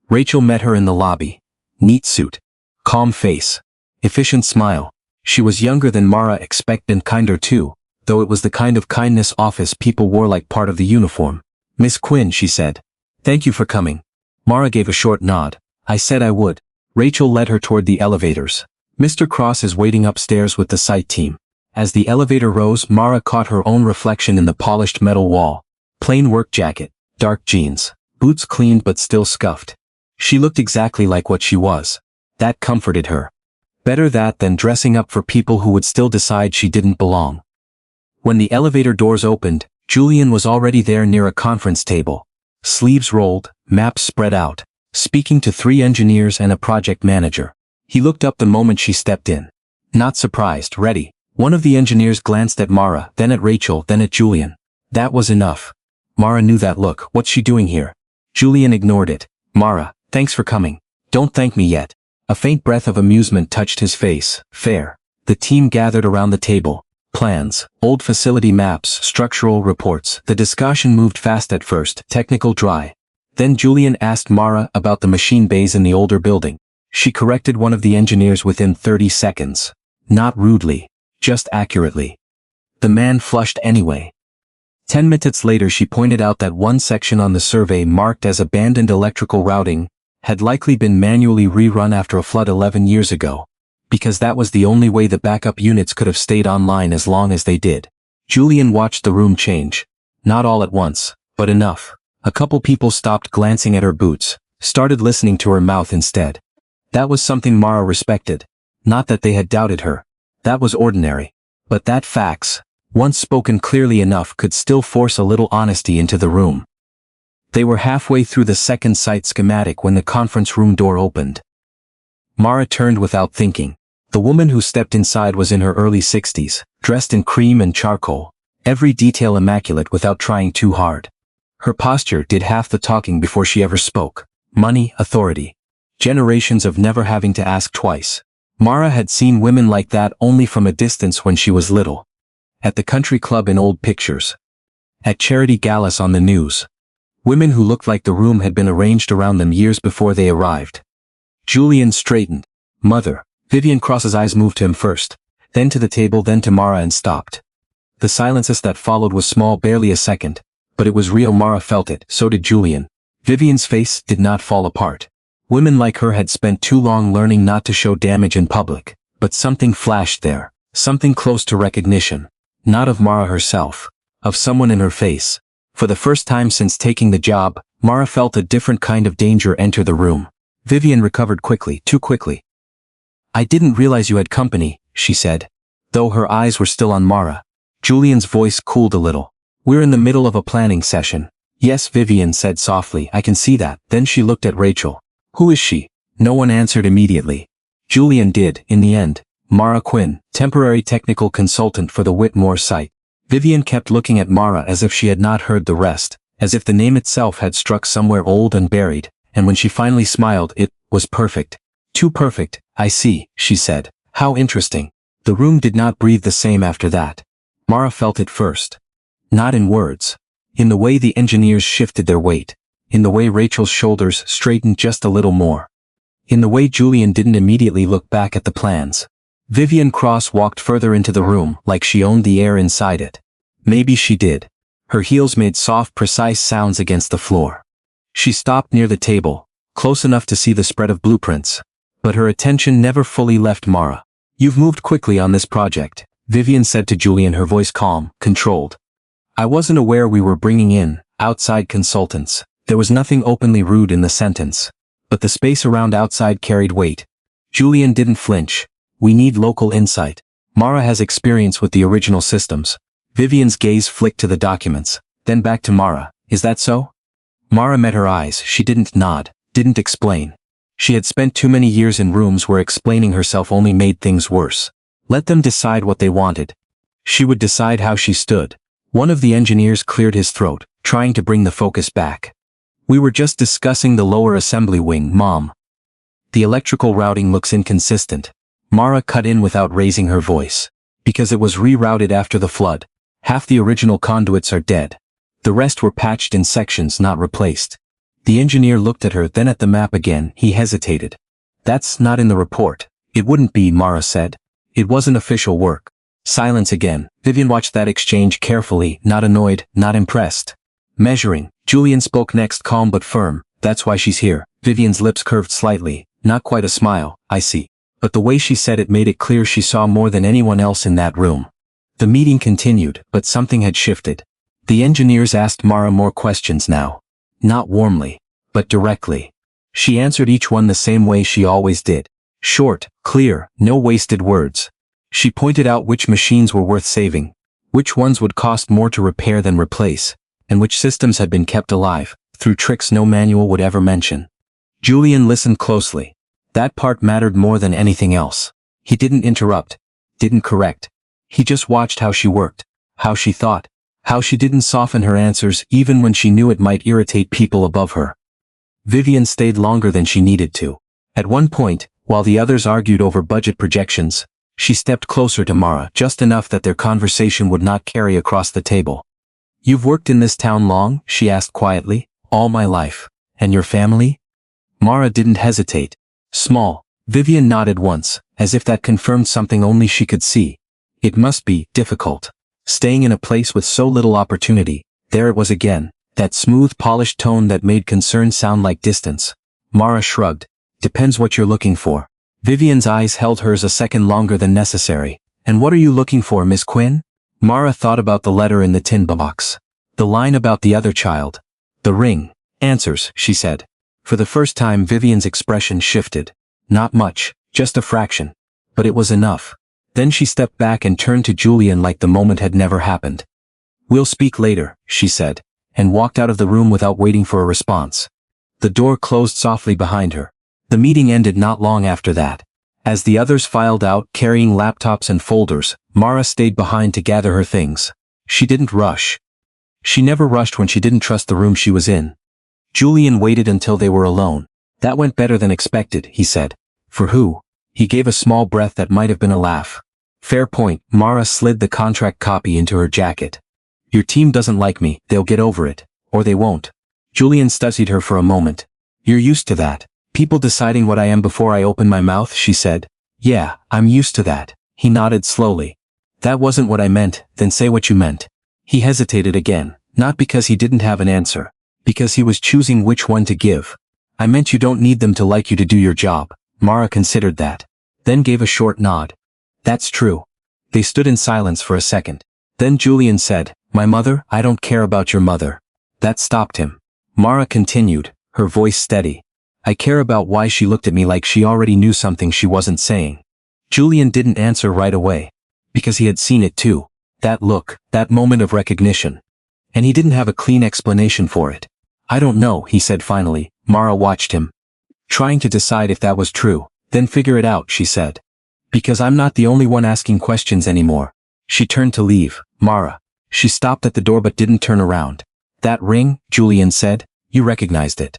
Rachel met her in the lobby. Neat suit. Calm face. Efficient smile. She was younger than Mara expected and kinder too, though it was the kind of kindness office people wore like part of the uniform. Miss Quinn, she said. Thank you for coming. Mara gave a short nod. I said I would. Rachel led her toward the elevators. Mr. Cross is waiting upstairs with the site team. As the elevator rose, Mara caught her own reflection in the polished metal wall. Plain work jacket, dark jeans, boots cleaned but still scuffed. She looked exactly like what she was. That comforted her. Better that than dressing up for people who would still decide she didn't belong. When the elevator doors opened, Julian was already there near a conference table. Sleeves rolled, maps spread out, speaking to 3 engineers and a project manager. He looked up the moment she stepped in. Not surprised, ready. One of the engineers glanced at Mara, then at Rachel, then at Julian. That was enough. Mara knew that look. What's she doing here? Julian ignored it. Mara, thanks for coming. Don't thank me yet. A faint breath of amusement touched his face. Fair. The team gathered around the table. Plans, old facility maps, structural reports. The discussion moved fast at first, technical dry. Then Julian asked Mara about the machine bays in the older building. She corrected one of the engineers within 30 seconds. Not rudely, just accurately. The man flushed anyway. 10 minutes later she pointed out that one section on the survey marked as abandoned electrical routing had likely been manually rerun after a flood 11 years ago, because that was the only way the backup units could have stayed online as long as they did. Julian watched the room change. Not all at once, but enough. A couple people stopped glancing at her boots, started listening to her mouth instead. That was something Mara respected. Not that they had doubted her. That was ordinary. But that facts, once spoken clearly enough, could still force a little honesty into the room. They were halfway through the second site schematic when the conference room door opened. Mara turned without thinking. The woman who stepped inside was in her early 60s, dressed in cream and charcoal, every detail immaculate without trying too hard. Her posture did half the talking before she ever spoke. Money, authority. Generations of never having to ask twice. Mara had seen women like that only from a distance when she was little. At the country club in old pictures. At charity galas on the news. Women who looked like the room had been arranged around them years before they arrived. Julian straightened. Mother. Vivian Cross's eyes moved to him first, then to the table, then to Mara, and stopped. The silences that followed was small, barely a second, but it was real. Mara felt it, so did Julian. Vivian's face did not fall apart. Women like her had spent too long learning not to show damage in public, but something flashed there, something close to recognition. Not of Mara herself, of someone in her face. For the first time since taking the job, Mara felt a different kind of danger enter the room. Vivian recovered quickly, too quickly. I didn't realize you had company, she said, though her eyes were still on Mara. Julian's voice cooled a little. We're in the middle of a planning session. Yes, Vivian said softly, I can see that. Then she looked at Rachel. Who is she? No one answered immediately. Julian did, in the end. Mara Quinn, temporary technical consultant for the Whitmore site. Vivian kept looking at Mara as if she had not heard the rest, as if the name itself had struck somewhere old and buried, and when she finally smiled, it was perfect. Too perfect, I see, she said. How interesting. The room did not breathe the same after that. Mara felt it first. Not in words. In the way the engineers shifted their weight. In the way Rachel's shoulders straightened just a little more. In the way Julian didn't immediately look back at the plans. Vivian Cross walked further into the room like she owned the air inside it. Maybe she did. Her heels made soft, precise sounds against the floor. She stopped near the table, close enough to see the spread of blueprints. But her attention never fully left Mara. You've moved quickly on this project, Vivian said to Julian, her voice calm, controlled. I wasn't aware we were bringing in outside consultants. There was nothing openly rude in the sentence. But the space around outside carried weight. Julian didn't flinch. We need local insight. Mara has experience with the original systems. Vivian's gaze flicked to the documents, then back to Mara. Is that so? Mara met her eyes. She didn't nod, didn't explain. She had spent too many years in rooms where explaining herself only made things worse. Let them decide what they wanted. She would decide how she stood. One of the engineers cleared his throat, trying to bring the focus back. We were just discussing the lower assembly wing, Mom. The electrical routing looks inconsistent. Mara cut in without raising her voice. Because it was rerouted after the flood. Half the original conduits are dead. The rest were patched in sections, not replaced. The engineer looked at her, then at the map again. He hesitated. That's not in the report. It wouldn't be, Mara said. It wasn't official work. Silence again. Vivian watched that exchange carefully, not annoyed, not impressed. Measuring. Julian spoke next, calm but firm. That's why she's here. Vivian's lips curved slightly. Not quite a smile. I see. But the way she said it made it clear she saw more than anyone else in that room. The meeting continued, but something had shifted. The engineers asked Mara more questions now. Not warmly, but directly. She answered each one the same way she always did. Short, clear, no wasted words. She pointed out which machines were worth saving, which ones would cost more to repair than replace, and which systems had been kept alive, through tricks no manual would ever mention. Julian listened closely. That part mattered more than anything else. He didn't interrupt, didn't correct. He just watched how she worked, how she thought, how she didn't soften her answers even when she knew it might irritate people above her. Vivian stayed longer than she needed to. At one point, while the others argued over budget projections, she stepped closer to Mara, just enough that their conversation would not carry across the table. "You've worked in this town long?" she asked quietly. "All my life. And your family?" Mara didn't hesitate. Small. Vivian nodded once, as if that confirmed something only she could see. It must be difficult. Staying in a place with so little opportunity. There it was again, that smooth, polished tone that made concern sound like distance. Mara shrugged. "Depends what you're looking for." Vivian's eyes held hers a second longer than necessary. "And what are you looking for, Miss Quinn?" Mara thought about the letter in the tin box. The line about the other child. The ring. "Answers," she said. For the first time Vivian's expression shifted. Not much, just a fraction. But it was enough. Then she stepped back and turned to Julian like the moment had never happened. "We'll speak later," she said, and walked out of the room without waiting for a response. The door closed softly behind her. The meeting ended not long after that. As the others filed out carrying laptops and folders, Mara stayed behind to gather her things. She didn't rush. She never rushed when she didn't trust the room she was in. Julian waited until they were alone. "That went better than expected," he said. "For who?" He gave a small breath that might have been a laugh. "Fair point." Mara slid the contract copy into her jacket. "Your team doesn't like me. They'll get over it. Or they won't." Julian studied her for a moment. "You're used to that. People deciding what I am before I open my mouth," she said. "Yeah, I'm used to that." He nodded slowly. "That wasn't what I meant." "Then say what you meant." He hesitated again, not because he didn't have an answer, because he was choosing which one to give. "I meant you don't need them to like you to do your job." Mara considered that, then gave a short nod. "That's true." They stood in silence for a second. Then Julian said, "My mother, I don't care about your mother." That stopped him. Mara continued, her voice steady. "I care about why she looked at me like she already knew something she wasn't saying." Julian didn't answer right away. Because he had seen it too. That look, that moment of recognition. And he didn't have a clean explanation for it. "I don't know," he said finally. Mara watched him, trying to decide if that was true. "Then figure it out," she said. "Because I'm not the only one asking questions anymore." She turned to leave. "Mara." She stopped at the door but didn't turn around. "That ring," Julian said. "You recognized it."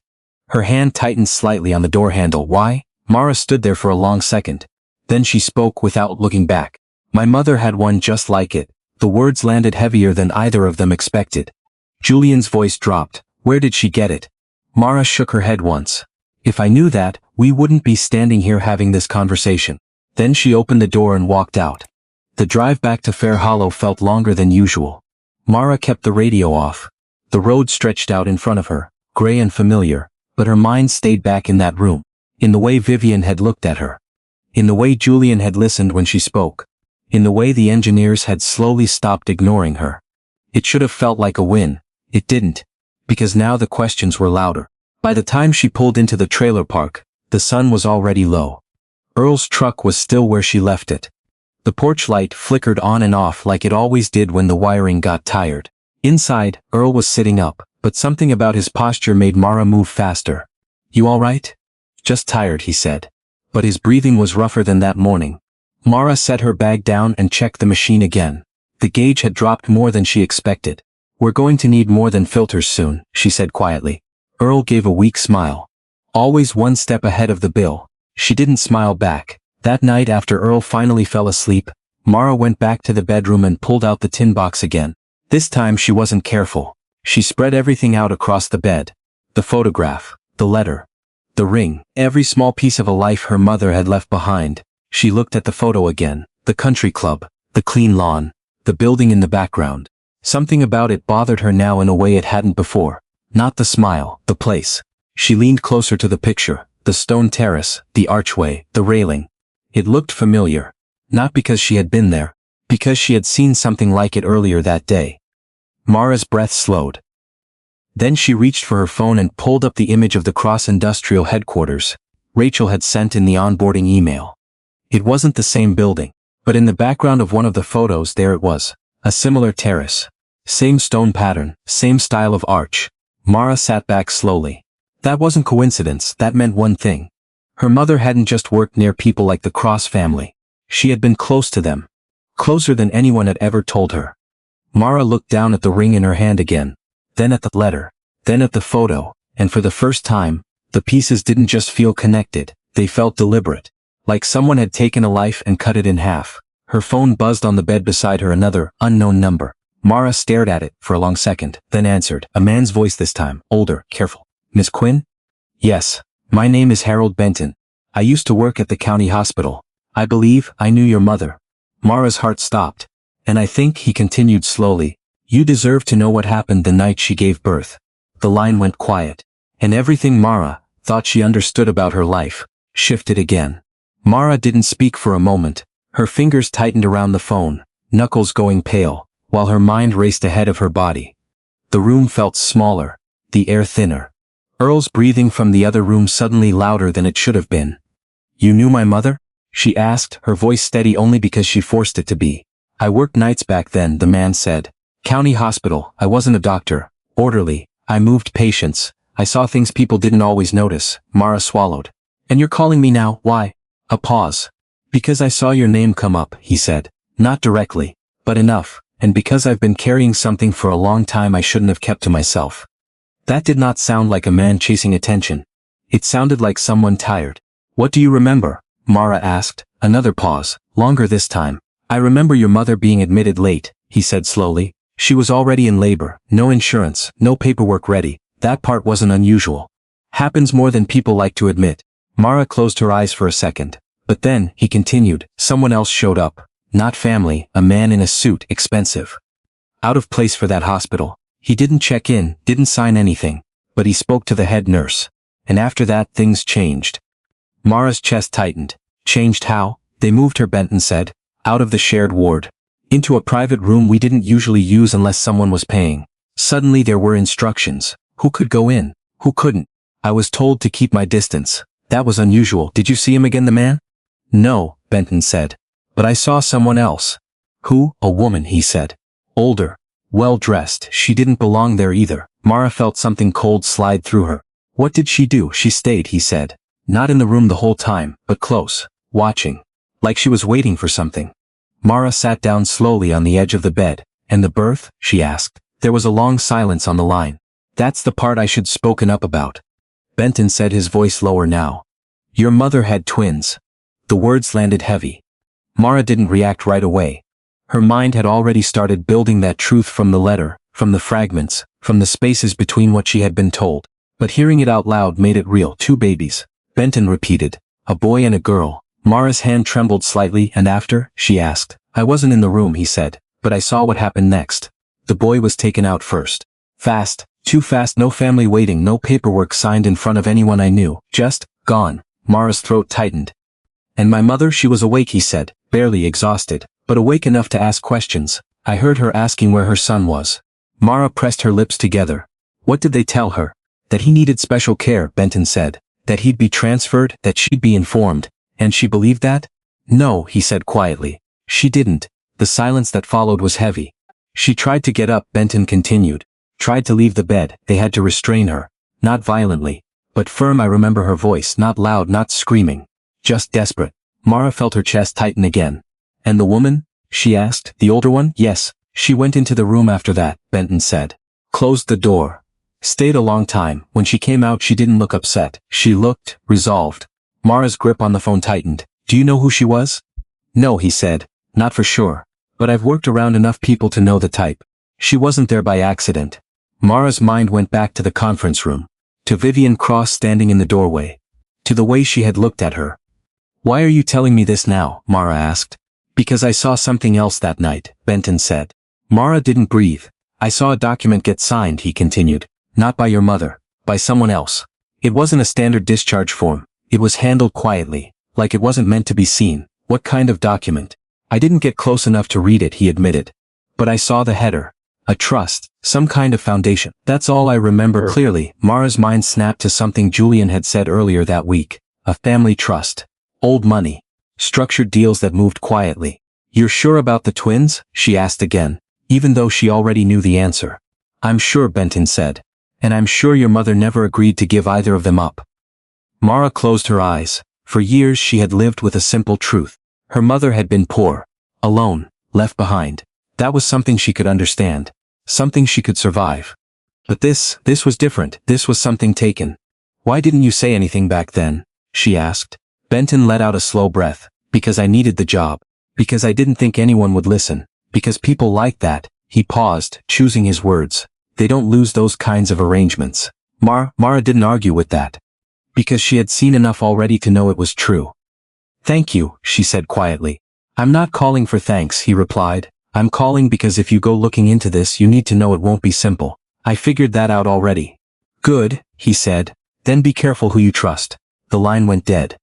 Her hand tightened slightly on the door handle. "Why?" Mara stood there for a long second. Then she spoke without looking back. "My mother had one just like it." The words landed heavier than either of them expected. Julian's voice dropped. "Where did she get it?" Mara shook her head once. "If I knew that, we wouldn't be standing here having this conversation." Then she opened the door and walked out. The drive back to Fair Hollow felt longer than usual. Mara kept the radio off. The road stretched out in front of her, gray and familiar, but her mind stayed back in that room, in the way Vivian had looked at her, in the way Julian had listened when she spoke, in the way the engineers had slowly stopped ignoring her. It should have felt like a win. It didn't. Because now the questions were louder. By the time she pulled into the trailer park, the sun was already low. Earl's truck was still where she left it. The porch light flickered on and off like it always did when the wiring got tired. Inside, Earl was sitting up, but something about his posture made Mara move faster. "You all right?" "Just tired," he said. But his breathing was rougher than that morning. Mara set her bag down and checked the machine again. The gauge had dropped more than she expected. "We're going to need more than filters soon," she said quietly. Earl gave a weak smile. Always one step ahead of the bill. She didn't smile back. That night after Earl finally fell asleep, Mara went back to the bedroom and pulled out the tin box again. This time she wasn't careful. She spread everything out across the bed. The photograph, the letter, the ring, every small piece of a life her mother had left behind. She looked at the photo again, the country club, the clean lawn, the building in the background. Something about it bothered her now in a way it hadn't before. Not the smile, the place. She leaned closer to the picture, the stone terrace, the archway, the railing. It looked familiar. Not because she had been there, because she had seen something like it earlier that day. Mara's breath slowed. Then she reached for her phone and pulled up the image of the Cross Industrial headquarters Rachel had sent in the onboarding email. It wasn't the same building, but in the background of one of the photos there it was, a similar terrace. Same stone pattern, same style of arch. Mara sat back slowly. That wasn't coincidence, that meant one thing. Her mother hadn't just worked near people like the Cross family. She had been close to them. Closer than anyone had ever told her. Mara looked down at the ring in her hand again, then at the letter, then at the photo, and for the first time, the pieces didn't just feel connected, they felt deliberate. Like someone had taken a life and cut it in half. Her phone buzzed on the bed beside her, another, unknown number. Mara stared at it for a long second, then answered, a man's voice this time, older, careful. Miss Quinn? Yes. My name is Harold Benton. I used to work at the county hospital. I believe I knew your mother. Mara's heart stopped. And I think, he continued slowly, you deserve to know what happened the night she gave birth. The line went quiet. And everything Mara thought she understood about her life shifted again. Mara didn't speak for a moment. Her fingers tightened around the phone, knuckles going pale, while her mind raced ahead of her body. The room felt smaller, the air thinner. Earl's breathing from the other room suddenly louder than it should have been. You knew my mother? She asked, her voice steady only because she forced it to be. I worked nights back then, the man said. County hospital, I wasn't a doctor. Orderly, I moved patients. I saw things people didn't always notice. Mara swallowed. And you're calling me now, why? A pause. Because I saw your name come up, he said. Not directly, but enough, and because I've been carrying something for a long time I shouldn't have kept to myself. That did not sound like a man chasing attention. It sounded like someone tired. What do you remember? Mara asked. Another pause, longer this time. I remember your mother being admitted late, he said slowly. She was already in labor, no insurance, no paperwork ready. That part wasn't unusual. Happens more than people like to admit. Mara closed her eyes for a second. But then, he continued, someone else showed up. Not family, a man in a suit, expensive. Out of place for that hospital. He didn't check in, didn't sign anything. But he spoke to the head nurse. And after that things changed. Mara's chest tightened. Changed how? They moved her, Benton said. Out of the shared ward. Into a private room we didn't usually use unless someone was paying. Suddenly there were instructions. Who could go in? Who couldn't? I was told to keep my distance. That was unusual. Did you see him again, the man? No, Benton said. But I saw someone else. Who? A woman, he said. Older. Well-dressed. She didn't belong there either. Mara felt something cold slide through her. What did she do? She stayed, he said. Not in the room the whole time, but close. Watching. Like she was waiting for something. Mara sat down slowly on the edge of the bed. And the birth? She asked. There was a long silence on the line. That's the part I should spoken up about. Benton said, his voice lower now. Your mother had twins. The words landed heavy. Mara didn't react right away. Her mind had already started building that truth from the letter, from the fragments, from the spaces between what she had been told. But hearing it out loud made it real. 2 babies. Benton repeated. A boy and a girl. Mara's hand trembled slightly. And after? She asked. I wasn't in the room, he said. But I saw what happened next. The boy was taken out first. Fast. Too fast, no family waiting, no paperwork signed in front of anyone I knew. Just, gone. Mara's throat tightened. And my mother, she was awake, he said, barely exhausted, but awake enough to ask questions. I heard her asking where her son was. Mara pressed her lips together. What did they tell her? That he needed special care, Benton said. That he'd be transferred, that she'd be informed. And she believed that? No, he said quietly. She didn't. The silence that followed was heavy. She tried to get up, Benton continued. Tried to leave the bed. They had to restrain her. Not violently, but firm. I remember her voice, not loud, not screaming. Just desperate. Mara felt her chest tighten again. And the woman? She asked. The older one? Yes. She went into the room after that, Benton said. Closed the door. Stayed a long time. When she came out she didn't look upset. She looked resolved. Mara's grip on the phone tightened. Do you know who she was? No, he said. Not for sure. But I've worked around enough people to know the type. She wasn't there by accident. Mara's mind went back to the conference room. To Vivian Cross standing in the doorway. To the way she had looked at her. Why are you telling me this now? Mara asked. Because I saw something else that night, Benton said. Mara didn't breathe. I saw a document get signed, he continued. Not by your mother, by someone else. It wasn't a standard discharge form. It was handled quietly, like it wasn't meant to be seen. What kind of document? I didn't get close enough to read it, he admitted. But I saw the header. A trust, some kind of foundation. That's all I remember clearly. Mara's mind snapped to something Julian had said earlier that week. A family trust. Old money. Structured deals that moved quietly. You're sure about the twins? She asked again, even though she already knew the answer. I'm sure, Benton said. And I'm sure your mother never agreed to give either of them up. Mara closed her eyes. For years she had lived with a simple truth. Her mother had been poor, alone, left behind. That was something she could understand. Something she could survive. But this was different. This was something taken. Why didn't you say anything back then? She asked. Benton let out a slow breath. Because I needed the job. Because I didn't think anyone would listen. Because people like that. He paused, choosing his words. They don't lose those kinds of arrangements. Mara didn't argue with that. Because she had seen enough already to know it was true. Thank you, she said quietly. I'm not calling for thanks, he replied. I'm calling because if you go looking into this, you need to know it won't be simple. I figured that out already. Good, he said. Then be careful who you trust. The line went dead.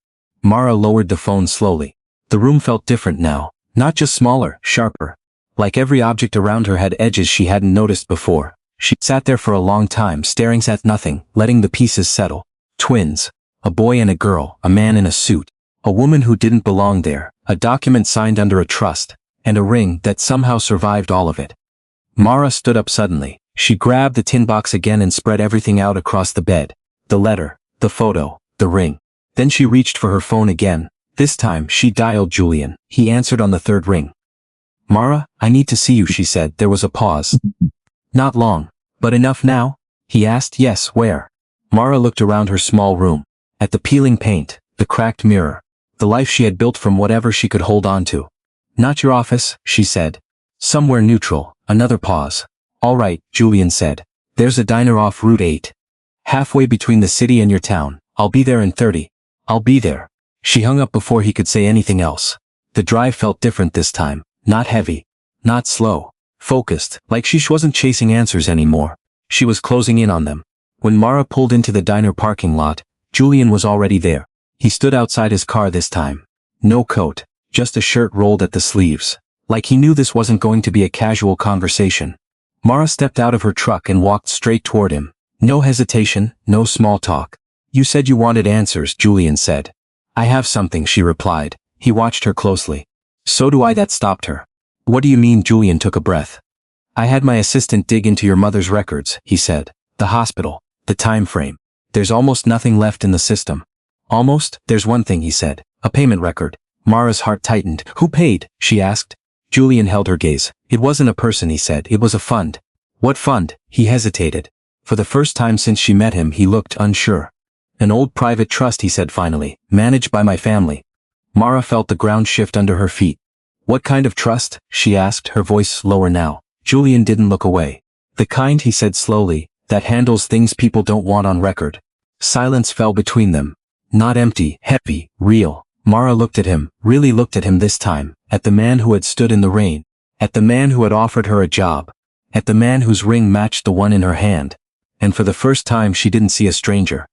Mara lowered the phone slowly. The room felt different now. Not just smaller, sharper. Like every object around her had edges she hadn't noticed before. She sat there for a long time, staring at nothing, letting the pieces settle. Twins. A boy and a girl, a man in a suit. A woman who didn't belong there, a document signed under a trust, and a ring that somehow survived all of it. Mara stood up suddenly. She grabbed the tin box again and spread everything out across the bed. The letter, the photo, the ring. Then she reached for her phone again. This time she dialed Julian. He answered on the third ring. Mara, I need to see you, she said. There was a pause. Not long. But enough now? He asked. Yes, where? Mara looked around her small room. At the peeling paint, the cracked mirror. The life she had built from whatever she could hold on to. Not your office, she said. Somewhere neutral. Another pause. All right, Julian said. There's a diner off Route 8. Halfway between the city and your town. I'll be there in 30. I'll be there. She hung up before he could say anything else. The drive felt different this time. Not heavy. Not slow. Focused, like she wasn't chasing answers anymore. She was closing in on them. When Mara pulled into the diner parking lot, Julian was already there. He stood outside his car this time. No coat, just a shirt rolled at the sleeves. Like he knew this wasn't going to be a casual conversation. Mara stepped out of her truck and walked straight toward him. No hesitation, no small talk. You said you wanted answers, Julian said. I have something, she replied. He watched her closely. So do I. That stopped her. What do you mean? Julian took a breath. I had my assistant dig into your mother's records, he said. The hospital, the time frame. There's almost nothing left in the system. Almost? There's one thing, he said. A payment record. Mara's heart tightened. Who paid? She asked. Julian held her gaze. It wasn't a person, he said. It was a fund. What fund? He hesitated. For the first time since she met him, he looked unsure. An old private trust, he said finally. Managed by my family. Mara felt the ground shift under her feet. What kind of trust? She asked, her voice lower now. Julian didn't look away. The kind, he said slowly, that handles things people don't want on record. Silence fell between them. Not empty, heavy, real. Mara looked at him, really looked at him this time, at the man who had stood in the rain, at the man who had offered her a job, at the man whose ring matched the one in her hand. And for the first time she didn't see a stranger.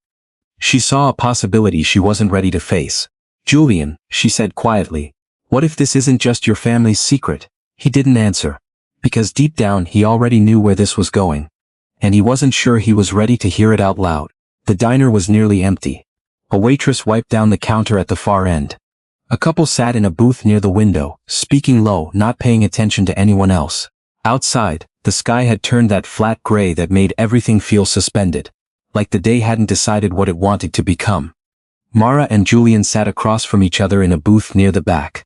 She saw a possibility she wasn't ready to face. Julian, she said quietly, what if this isn't just your family's secret? He didn't answer. Because deep down he already knew where this was going. And he wasn't sure he was ready to hear it out loud. The diner was nearly empty. A waitress wiped down the counter at the far end. A couple sat in a booth near the window, speaking low, not paying attention to anyone else. Outside, the sky had turned that flat gray that made everything feel suspended. Like the day hadn't decided what it wanted to become. Mara and Julian sat across from each other in a booth near the back.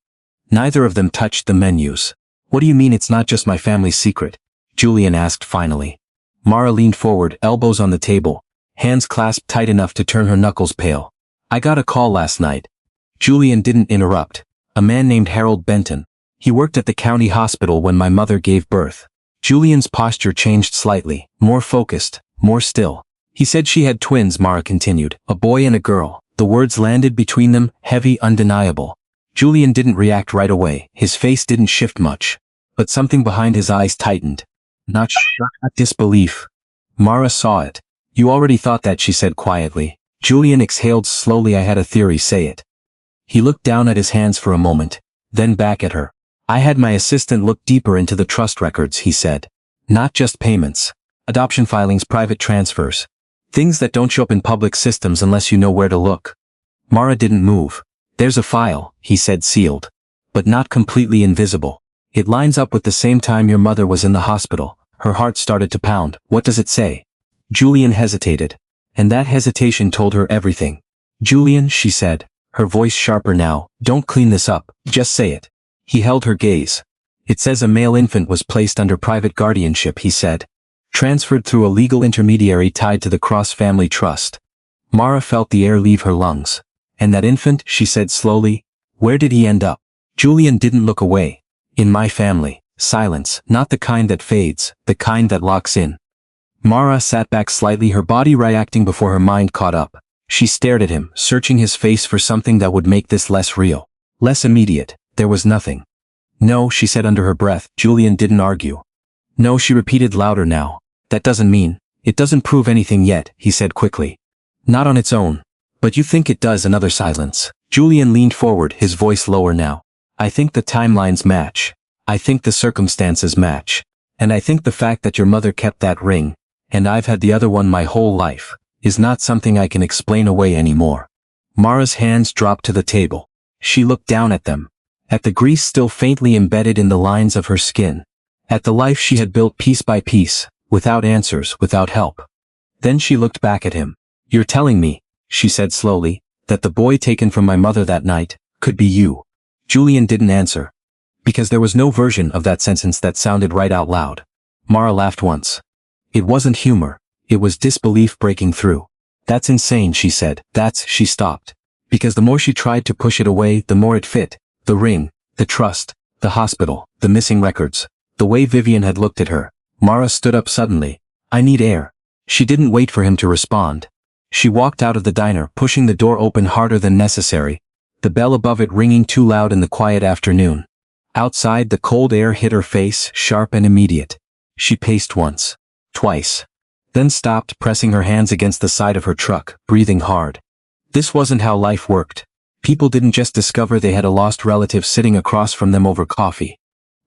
Neither of them touched the menus. What do you mean it's not just my family's secret? Julian asked finally. Mara leaned forward, elbows on the table, hands clasped tight enough to turn her knuckles pale. I got a call last night. Julian didn't interrupt. A man named Harold Benton. He worked at the county hospital when my mother gave birth. Julian's posture changed slightly, more focused, more still. He said she had twins, Mara continued, a boy and a girl. The words landed between them, heavy, undeniable. Julian didn't react right away. His face didn't shift much. But something behind his eyes tightened. Not shock, not disbelief. Mara saw it. You already thought that, she said quietly. Julian exhaled slowly. I had a theory, say it. He looked down at his hands for a moment, then back at her. I had my assistant look deeper into the trust records, he said. Not just payments. Adoption filings, private transfers. Things that don't show up in public systems unless you know where to look. Mara didn't move. There's a file, he said, sealed. But not completely invisible. It lines up with the same time your mother was in the hospital. Her heart started to pound. What does it say? Julian hesitated. And that hesitation told her everything. Julian, she said, her voice sharper now, don't clean this up, just say it. He held her gaze. It says a male infant was placed under private guardianship, he said. Transferred through a legal intermediary tied to the Cross family trust. Mara felt the air leave her lungs. And that infant, she said slowly, where did he end up? Julian didn't look away. In my family. Silence, not the kind that fades, the kind that locks in. Mara sat back slightly, her body reacting before her mind caught up. She stared at him, searching his face for something that would make this less real. Less immediate. There was nothing. No, she said under her breath. Julian didn't argue. No, she repeated louder now. That doesn't mean. It doesn't prove anything yet, he said quickly. Not on its own. But you think it does? Another silence. Julian leaned forward, his voice lower now. I think the timelines match. I think the circumstances match. And I think the fact that your mother kept that ring, and I've had the other one my whole life, is not something I can explain away anymore. Mara's hands dropped to the table. She looked down at them. At the grease still faintly embedded in the lines of her skin. At the life she had built piece by piece, without answers, without help. Then she looked back at him. You're telling me, she said slowly, that the boy taken from my mother that night, could be you. Julian didn't answer. Because there was no version of that sentence that sounded right out loud. Mara laughed once. It wasn't humor. It was disbelief breaking through. That's insane, she said. She stopped. Because the more she tried to push it away, the more it fit. The ring, the trust, the hospital, the missing records. The way Vivian had looked at her. Mara stood up suddenly. I need air. She didn't wait for him to respond. She walked out of the diner, pushing the door open harder than necessary. The bell above it ringing too loud in the quiet afternoon. Outside, the cold air hit her face, sharp and immediate. She paced once. Twice. Then stopped, pressing her hands against the side of her truck, breathing hard. This wasn't how life worked. People didn't just discover they had a lost relative sitting across from them over coffee.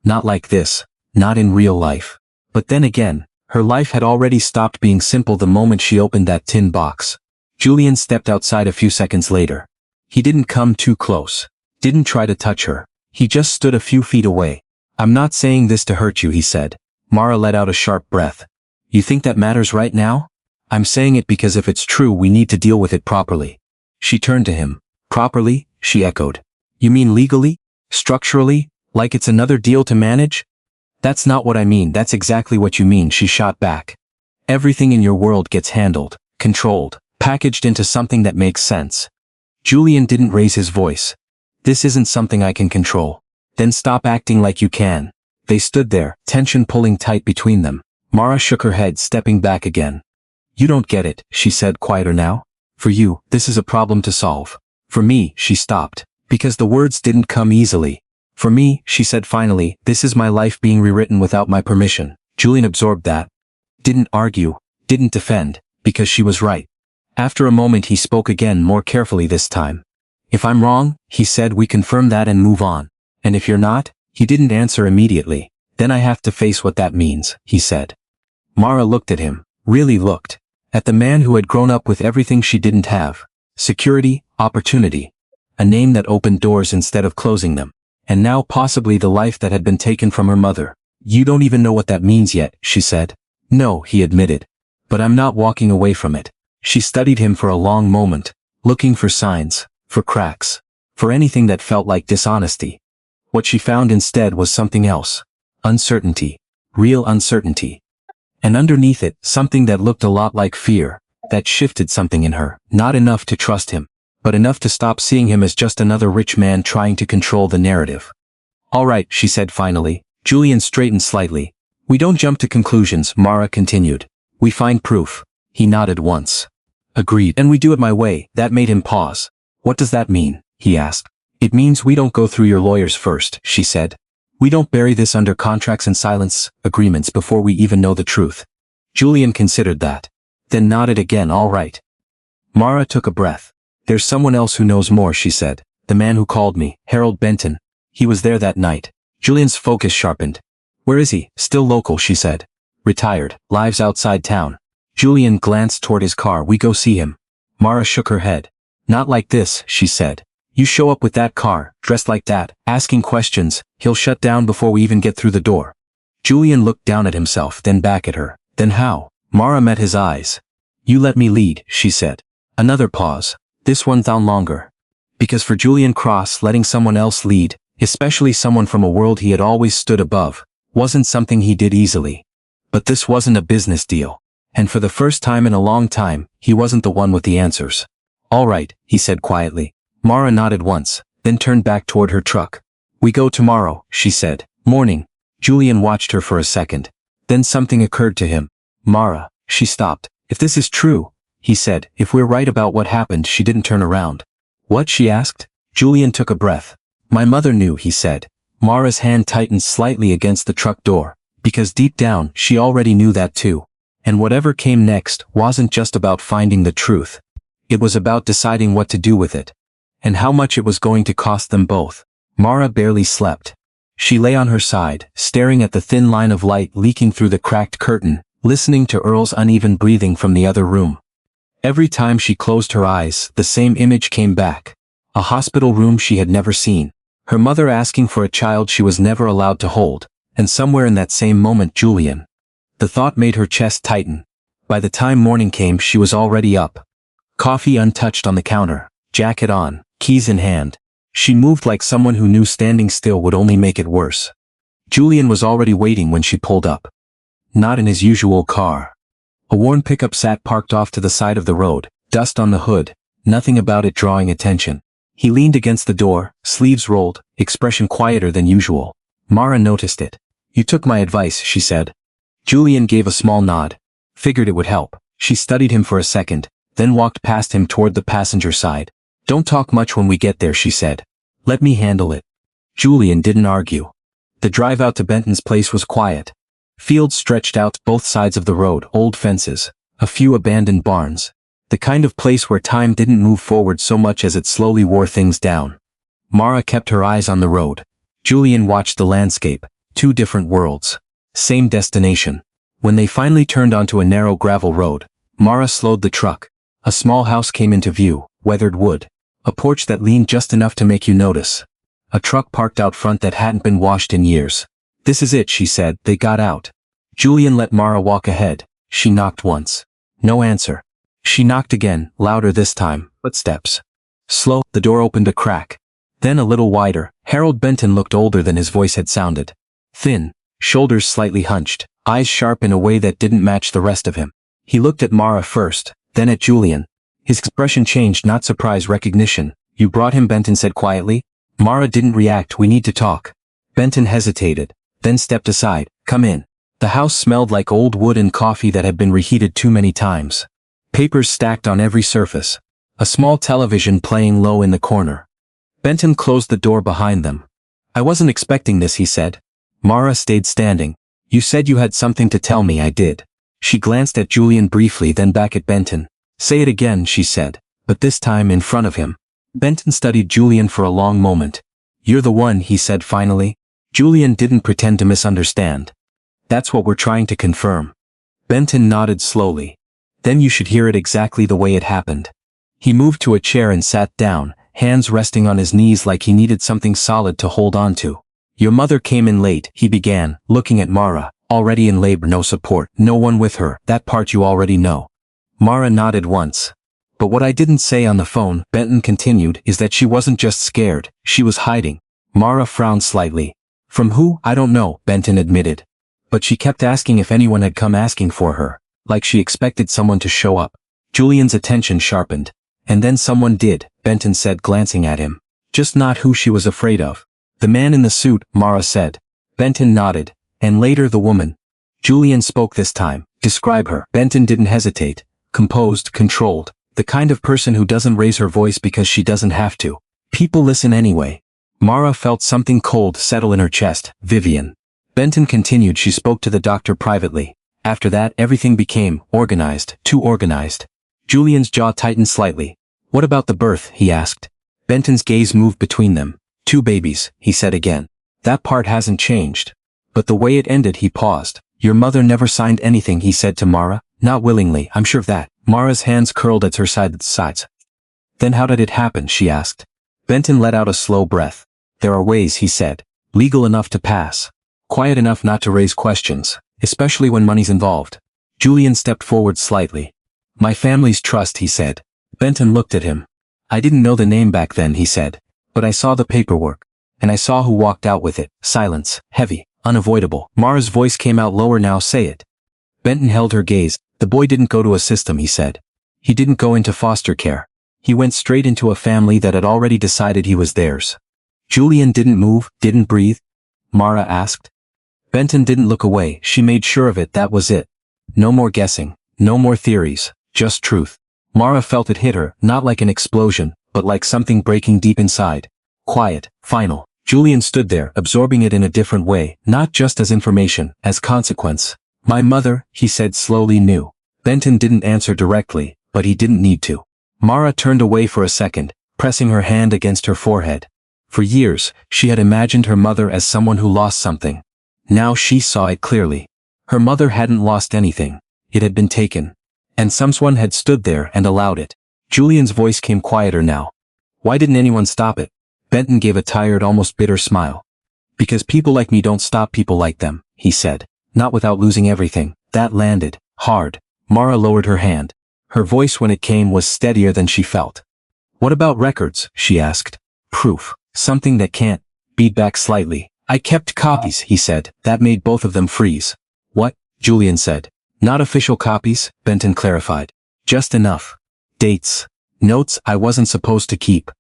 Not like this. Not in real life. But then again, her life had already stopped being simple the moment she opened that tin box. Julian stepped outside a few seconds later. He didn't come too close. Didn't try to touch her. He just stood a few feet away. I'm not saying this to hurt you, he said. Mara let out a sharp breath. You think that matters right now? I'm saying it because if it's true, we need to deal with it properly. She turned to him. Properly? She echoed. You mean legally? Structurally? Like it's another deal to manage? That's not what I mean. That's exactly what you mean, she shot back. Everything in your world gets handled, controlled, packaged into something that makes sense. Julian didn't raise his voice. This isn't something I can control. Then stop acting like you can. They stood there, tension pulling tight between them. Mara shook her head, stepping back again. You don't get it, she said, quieter now. For you, this is a problem to solve. For me, she stopped. Because the words didn't come easily. For me, she said finally, this is my life being rewritten without my permission. Julian absorbed that. Didn't argue, didn't defend, because she was right. After a moment he spoke again, more carefully this time. If I'm wrong, he said, we confirm that and move on. And if you're not, he didn't answer immediately. Then I have to face what that means, he said. Mara looked at him, really looked. At the man who had grown up with everything she didn't have. Security, opportunity. A name that opened doors instead of closing them. And now possibly the life that had been taken from her mother. You don't even know what that means yet, she said. No, he admitted. But I'm not walking away from it. She studied him for a long moment, looking for signs, for cracks, for anything that felt like dishonesty. What she found instead was something else. Uncertainty. Real uncertainty. And underneath it, something that looked a lot like fear, that shifted something in her. Not enough to trust him, but enough to stop seeing him as just another rich man trying to control the narrative. All right, she said finally. Julian straightened slightly. We don't jump to conclusions, Mara continued. We find proof. He nodded once. Agreed. And we do it my way. That made him pause. What does that mean? He asked. It means we don't go through your lawyers first, she said. We don't bury this under contracts and silence agreements before we even know the truth. Julian considered that. Then nodded again. All right. Mara took a breath. There's someone else who knows more, she said. The man who called me, Harold Benton. He was there that night. Julian's focus sharpened. Where is he? Still local, she said. Retired, lives outside town. Julian glanced toward his car. We go see him. Mara shook her head. Not like this, she said. You show up with that car, dressed like that, asking questions, he'll shut down before we even get through the door. Julian looked down at himself, then back at her. Then how? Mara met his eyes. You let me lead, she said. Another pause. This one down longer. Because for Julian Cross, letting someone else lead, especially someone from a world he had always stood above, wasn't something he did easily. But this wasn't a business deal. And for the first time in a long time, he wasn't the one with the answers. All right, he said quietly. Mara nodded once, then turned back toward her truck. We go tomorrow, she said. Morning. Julian watched her for a second. Then something occurred to him. Mara, she stopped. If this is true, he said, if we're right about what happened. She didn't turn around. What? She asked. Julian took a breath. My mother knew, he said. Mara's hand tightened slightly against the truck door, because deep down, she already knew that too. And whatever came next wasn't just about finding the truth. It was about deciding what to do with it. And how much it was going to cost them both. Mara barely slept. She lay on her side, staring at the thin line of light leaking through the cracked curtain, listening to Earl's uneven breathing from the other room. Every time she closed her eyes, the same image came back. A hospital room she had never seen. Her mother asking for a child she was never allowed to hold. And somewhere in that same moment, Julian. The thought made her chest tighten. By the time morning came, she was already up. Coffee untouched on the counter, jacket on, keys in hand. She moved like someone who knew standing still would only make it worse. Julian was already waiting when she pulled up. Not in his usual car. A worn pickup sat parked off to the side of the road, dust on the hood, nothing about it drawing attention. He leaned against the door, sleeves rolled, expression quieter than usual. Mara noticed it. You took my advice, she said. Julian gave a small nod. Figured it would help. She studied him for a second, then walked past him toward the passenger side. Don't talk much when we get there, she said. Let me handle it. Julian didn't argue. The drive out to Benton's place was quiet. Fields stretched out both sides of the road, old fences, a few abandoned barns. The kind of place where time didn't move forward so much as it slowly wore things down. Mara kept her eyes on the road. Julian watched the landscape, two different worlds. Same destination. When they finally turned onto a narrow gravel road, Mara slowed the truck. A small house came into view, weathered wood. A porch that leaned just enough to make you notice. A truck parked out front that hadn't been washed in years. This is it, she said. They got out. Julian let Mara walk ahead. She knocked once. No answer. She knocked again, louder this time. Footsteps. Slow, the door opened a crack. Then a little wider. Harold Benton looked older than his voice had sounded. Thin, shoulders slightly hunched, eyes sharp in a way that didn't match the rest of him. He looked at Mara first, then at Julian. His expression changed, not surprise, recognition. You brought him, Benton said quietly. Mara didn't react. We need to talk. Benton hesitated, then stepped aside. Come in. The house smelled like old wood and coffee that had been reheated too many times. Papers stacked on every surface. A small television playing low in the corner. Benton closed the door behind them. I wasn't expecting this, he said. Mara stayed standing. You said you had something to tell me. I did. She glanced at Julian briefly, then back at Benton. Say it again, she said, but this time in front of him. Benton studied Julian for a long moment. You're the one, he said finally. Julian didn't pretend to misunderstand. That's what we're trying to confirm. Benton nodded slowly. Then you should hear it exactly the way it happened. He moved to a chair and sat down, hands resting on his knees like he needed something solid to hold on to. Your mother came in late, he began, looking at Mara, already in labor, no support, no one with her, that part you already know. Mara nodded once. But what I didn't say on the phone, Benton continued, is that she wasn't just scared, she was hiding. Mara frowned slightly. From who? I don't know, Benton admitted. But she kept asking if anyone had come asking for her, like she expected someone to show up. Julian's attention sharpened. And then someone did, Benton said, glancing at him. Just not who she was afraid of. The man in the suit, Mara said. Benton nodded. And later the woman. Julian spoke this time. Describe her. Benton didn't hesitate. Composed, controlled. The kind of person who doesn't raise her voice because she doesn't have to. People listen anyway. Mara felt something cold settle in her chest. Vivian. Benton continued. She spoke to the doctor privately. After that, everything became organized, too organized. Julian's jaw tightened slightly. What about the birth? He asked. Benton's gaze moved between them. 2 babies, he said again. That part hasn't changed. But the way it ended, he paused. Your mother never signed anything, he said to Mara. Not willingly, I'm sure of that. Mara's hands curled at her sides. Then how did it happen? She asked. Benton let out a slow breath. There are ways, he said. Legal enough to pass. Quiet enough not to raise questions, especially when money's involved. Julian stepped forward slightly. My family's trust, he said. Benton looked at him. I didn't know the name back then, he said. But I saw the paperwork. And I saw who walked out with it. Silence. Heavy. Unavoidable. Mara's voice came out lower now. Say it. Benton held her gaze. The boy didn't go to a system, he said. He didn't go into foster care. He went straight into a family that had already decided he was theirs. Julian didn't move, didn't breathe? Mara asked. Benton didn't look away. She made sure of it. That was it. No more guessing. No more theories. Just truth. Mara felt it hit her, not like an explosion, but like something breaking deep inside. Quiet. Final. Julian stood there, absorbing it in a different way, not just as information, as consequence. My mother, he said slowly, knew. Benton didn't answer directly, but he didn't need to. Mara turned away for a second, pressing her hand against her forehead. For years, she had imagined her mother as someone who lost something. Now she saw it clearly. Her mother hadn't lost anything. It had been taken. And someone had stood there and allowed it. Julian's voice came quieter now. Why didn't anyone stop it? Benton gave a tired, almost bitter smile. Because people like me don't stop people like them, he said. Not without losing everything. That landed hard. Mara lowered her hand. Her voice when it came was steadier than she felt. What about records? She asked. Proof. Something that can't. Beat back slightly. I kept copies, he said. That made both of them freeze. What? Julian said. Not official copies, Benton clarified. Just enough. Dates. Notes I wasn't supposed to keep.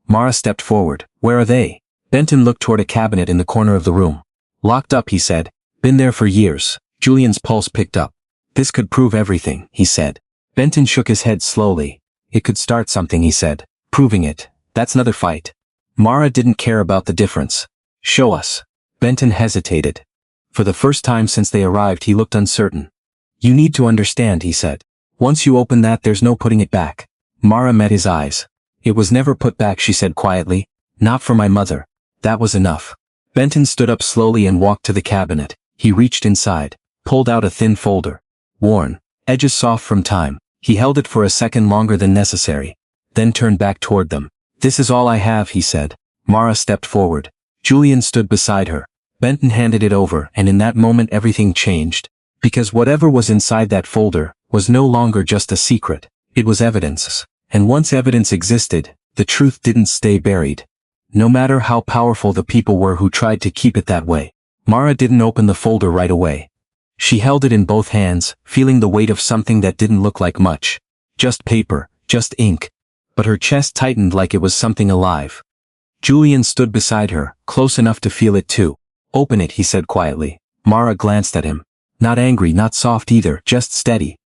Mara stepped forward. Where are they? Benton looked toward a cabinet in the corner of the room. Locked up, he said. Been there for years. Julian's pulse picked up. This could prove everything, he said. Benton shook his head slowly. It could start something, he said. Proving it. That's another fight. Mara didn't care about the difference. Show us. Benton hesitated. For the first time since they arrived, he looked uncertain. You need to understand, he said. Once you open that, there's no putting it back. Mara met his eyes. It was never put back, she said quietly. Not for my mother. That was enough. Benton stood up slowly and walked to the cabinet. He reached inside, pulled out a thin folder. Worn, edges soft from time. He held it for a second longer than necessary, then turned back toward them. This is all I have, he said. Mara stepped forward. Julian stood beside her. Benton handed it over, and in that moment everything changed. Because whatever was inside that folder was no longer just a secret. It was evidence. And once evidence existed, the truth didn't stay buried. No matter how powerful the people were who tried to keep it that way. Mara didn't open the folder right away. She held it in both hands, feeling the weight of something that didn't look like much. Just paper, just ink. But her chest tightened like it was something alive. Julian stood beside her, close enough to feel it too. Open it, he said quietly. Mara glanced at him. Not angry, not soft either, just steady.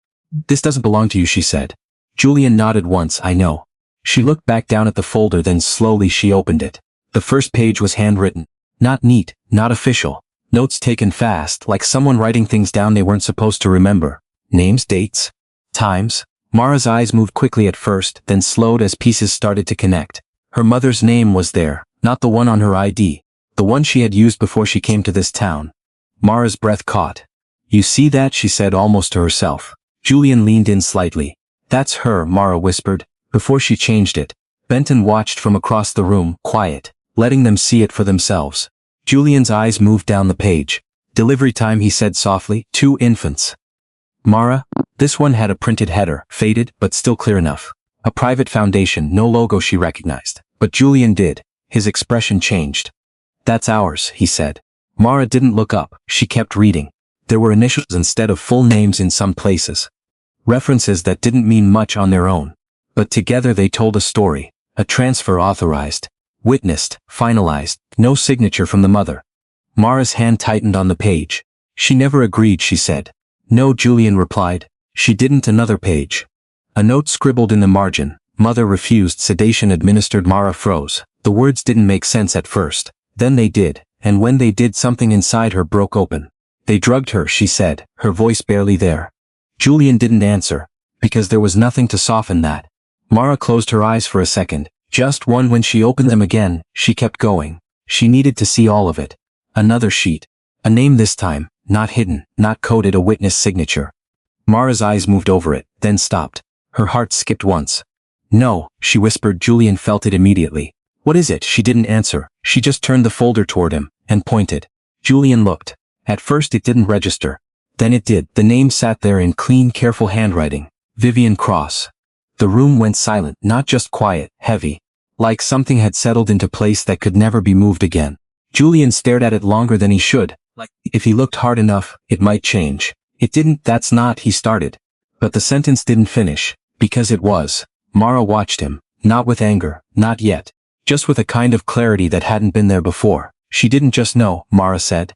This doesn't belong to you, she said. Julian nodded once. I know. She looked back down at the folder, then slowly she opened it. The first page was handwritten. Not neat, not official. Notes taken fast, like someone writing things down they weren't supposed to remember. Names, dates, times. Mara's eyes moved quickly at first, then slowed as pieces started to connect. Her mother's name was there, not the one on her ID. The one she had used before she came to this town. Mara's breath caught. You see that? She said almost to herself. Julian leaned in slightly. That's her, Mara whispered, before she changed it. Benton watched from across the room, quiet, letting them see it for themselves. Julian's eyes moved down the page. Delivery time, he said softly. 2 infants. Mara? This one had a printed header, faded, but still clear enough. A private foundation, no logo she recognized. But Julian did. His expression changed. That's ours, he said. Mara didn't look up. She kept reading. There were initials instead of full names in some places. References that didn't mean much on their own. But together they told a story. A transfer authorized. Witnessed, finalized, no signature from the mother. Mara's hand tightened on the page. She never agreed, she said. No, Julian replied. She didn't. Another page. A note scribbled in the margin. Mother refused sedation administered. Mara froze. The words didn't make sense at first. Then they did, and when they did, something inside her broke open. They drugged her, she said, her voice barely there. Julian didn't answer, because there was nothing to soften that. Mara closed her eyes for a second, just one. When she opened them again, she kept going. She needed to see all of it. Another sheet. A name this time, not hidden, not coded, a witness signature. Mara's eyes moved over it, then stopped. Her heart skipped once. No, she whispered. Julian felt it immediately. What is it? She didn't answer. She just turned the folder toward him, and pointed. Julian looked. At first it didn't register. Then it did. The name sat there in clean, careful handwriting. Vivian Cross. The room went silent, not just quiet, heavy. Like something had settled into place that could never be moved again. Julian stared at it longer than he should. Like, if he looked hard enough, it might change. It didn't. That's not, he started. But the sentence didn't finish. Because it was. Mara watched him. Not with anger. Not yet. Just with a kind of clarity that hadn't been there before. She didn't just know, Mara said.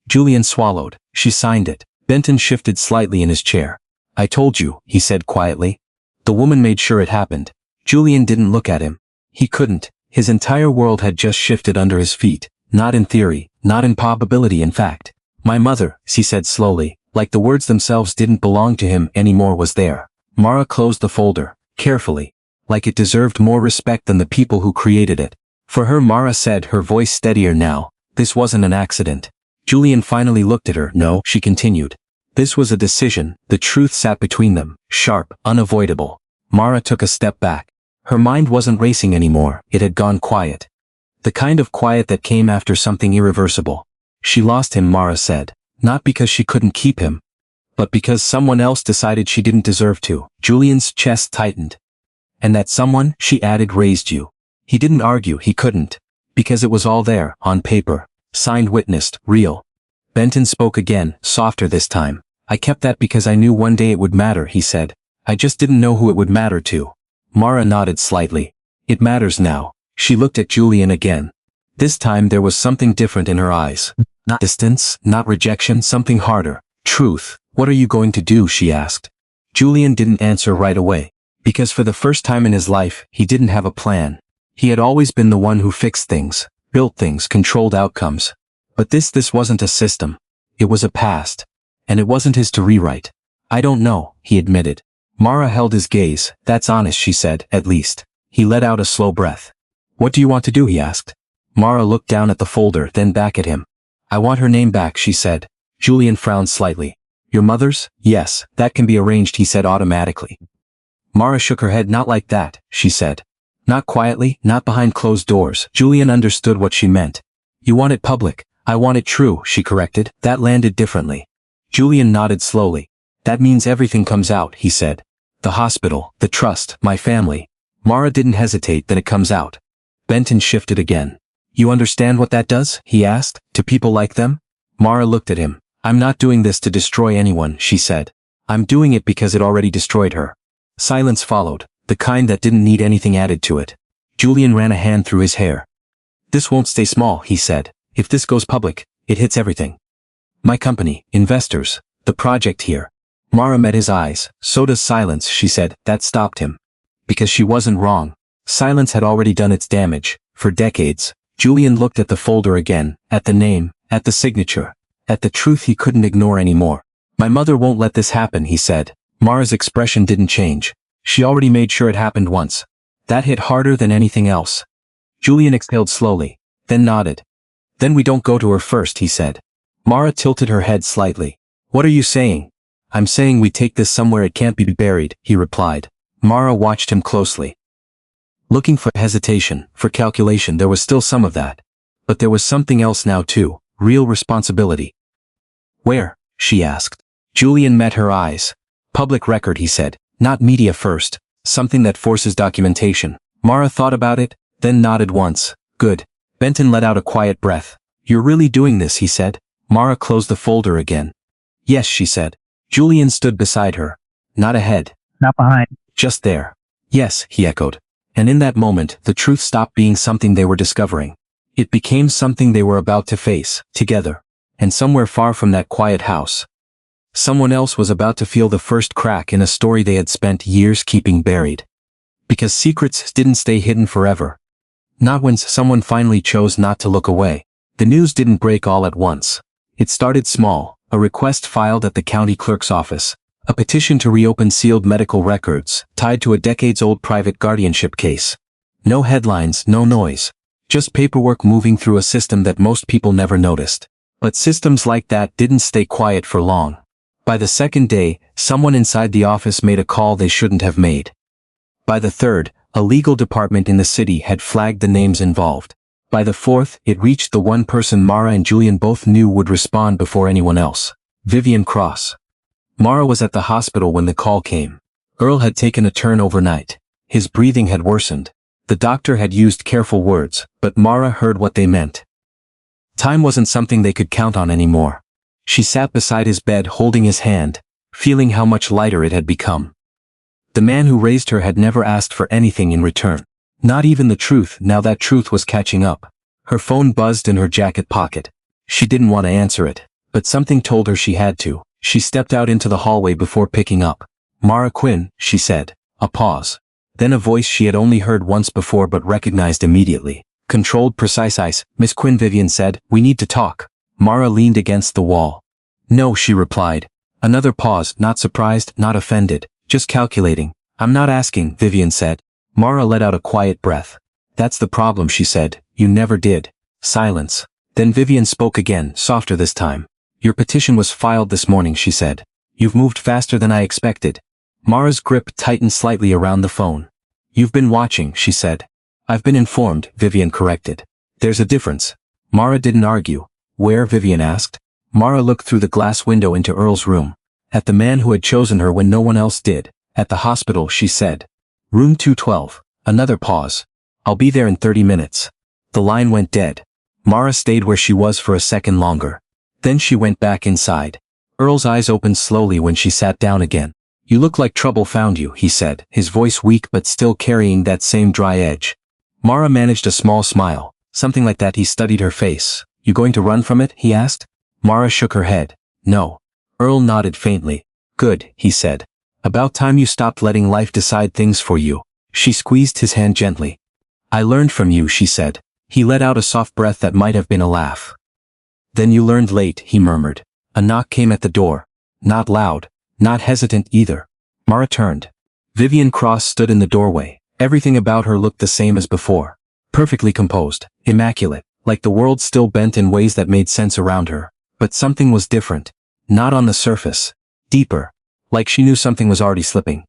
Julian swallowed. She signed it. Benton shifted slightly in his chair. I told you, he said quietly. The woman made sure it happened. Julian didn't look at him. He couldn't. His entire world had just shifted under his feet. Not in theory, not in probability, in fact. My mother, she said slowly, like the words themselves didn't belong to him anymore, was there. Mara closed the folder, carefully, like it deserved more respect than the people who created it. For her, Mara said, her voice steadier now, this wasn't an accident. Julian finally looked at her. No, she continued. This was a decision. The truth sat between them, sharp, unavoidable. Mara took a step back. Her mind wasn't racing anymore. It had gone quiet. The kind of quiet that came after something irreversible. She lost him, Mara said. Not because she couldn't keep him, but because someone else decided she didn't deserve to. Julian's chest tightened. And that someone, she added, raised you. He didn't argue. He couldn't. Because it was all there, on paper. Signed, witnessed, real. Benton spoke again, softer this time. I kept that because I knew one day it would matter, he said. I just didn't know who it would matter to. Mara nodded slightly. It matters now. She looked at Julian again. This time there was something different in her eyes. Not distance, not rejection, something harder. Truth. What are you going to do? She asked. Julian didn't answer right away. Because for the first time in his life, he didn't have a plan. He had always been the one who fixed things, built things, controlled outcomes. But this wasn't a system. It was a past. And it wasn't his to rewrite. I don't know, he admitted. Mara held his gaze. That's honest, she said, at least. He let out a slow breath. What do you want to do? He asked. Mara looked down at the folder, then back at him. I want her name back, she said. Julian frowned slightly. Your mother's? Yes, that can be arranged, he said automatically. Mara shook her head. Not like that, she said. Not quietly, not behind closed doors. Julian understood what she meant. You want it public. I want it true, she corrected. That landed differently. Julian nodded slowly. That means everything comes out, he said. The hospital, the trust, my family. Mara didn't hesitate. Then it comes out. Benton shifted again. You understand what that does? He asked. To people like them? Mara looked at him. I'm not doing this to destroy anyone, she said. I'm doing it because it already destroyed her. Silence followed, the kind that didn't need anything added to it. Julian ran a hand through his hair. This won't stay small, he said. If this goes public, it hits everything. My company, investors, the project here. Mara met his eyes. So does silence, she said. That stopped him. Because she wasn't wrong. Silence had already done its damage, for decades. Julian looked at the folder again, at the name, at the signature, at the truth he couldn't ignore anymore. My mother won't let this happen, he said. Mara's expression didn't change. She already made sure it happened once. That hit harder than anything else. Julian exhaled slowly, then nodded. Then we don't go to her first, he said. Mara tilted her head slightly. What are you saying? I'm saying we take this somewhere it can't be buried, he replied. Mara watched him closely. Looking for hesitation, for calculation. There was still some of that. But there was something else now too, real responsibility. Where? She asked. Julian met her eyes. Public record, he said. Not media first. Something that forces documentation. Mara thought about it, then nodded once. Good. Benton let out a quiet breath. You're really doing this, he said. Mara closed the folder again. Yes, she said. Julian stood beside her. Not ahead. Not behind. Just there. Yes, he echoed. And in that moment, the truth stopped being something they were discovering. It became something they were about to face, together. And somewhere far from that quiet house, someone else was about to feel the first crack in a story they had spent years keeping buried. Because secrets didn't stay hidden forever. Not when someone finally chose not to look away. The news didn't break all at once. It started small, a request filed at the county clerk's office, a petition to reopen sealed medical records, tied to a decades-old private guardianship case. No headlines, no noise. Just paperwork moving through a system that most people never noticed. But systems like that didn't stay quiet for long. By the second day, someone inside the office made a call they shouldn't have made. By the third, a legal department in the city had flagged the names involved. By the fourth, it reached the one person Mara and Julian both knew would respond before anyone else. Vivian Cross. Mara was at the hospital when the call came. Earl had taken a turn overnight. His breathing had worsened. The doctor had used careful words, but Mara heard what they meant. Time wasn't something they could count on anymore. She sat beside his bed holding his hand, feeling how much lighter it had become. The man who raised her had never asked for anything in return. Not even the truth. Now that truth was catching up. Her phone buzzed in her jacket pocket. She didn't want to answer it, but something told her she had to. She stepped out into the hallway before picking up. "Mara Quinn," she said. A pause. Then a voice she had only heard once before but recognized immediately. Controlled, precise ice. "Miss Quinn," Vivian said. "We need to talk." Mara leaned against the wall. "No," she replied. Another pause, not surprised, not offended, just calculating. "I'm not asking," Vivian said. Mara let out a quiet breath. "That's the problem," she said. "You never did." Silence. Then Vivian spoke again, softer this time. "Your petition was filed this morning," she said. "You've moved faster than I expected." Mara's grip tightened slightly around the phone. "You've been watching," she said. "I've been informed," Vivian corrected. "There's a difference." Mara didn't argue. "Where?" Vivian asked. Mara looked through the glass window into Earl's room. At the man who had chosen her when no one else did. "At the hospital," she said. "Room 212. Another pause. "I'll be there in 30 minutes. The line went dead. Mara stayed where she was for a second longer. Then she went back inside. Earl's eyes opened slowly when she sat down again. "You look like trouble found you," he said, his voice weak but still carrying that same dry edge. Mara managed a small smile. Something like that. He studied her face. "You going to run from it?" he asked. Mara shook her head. "No." Earl nodded faintly. "Good," he said. "About time you stopped letting life decide things for you." She squeezed his hand gently. "I learned from you," she said. He let out a soft breath that might have been a laugh. "Then you learned late," he murmured. A knock came at the door. Not loud, not hesitant either. Mara turned. Vivian Cross stood in the doorway. Everything about her looked the same as before. Perfectly composed, immaculate, like the world still bent in ways that made sense around her. But something was different. Not on the surface. Deeper. Like she knew something was already slipping.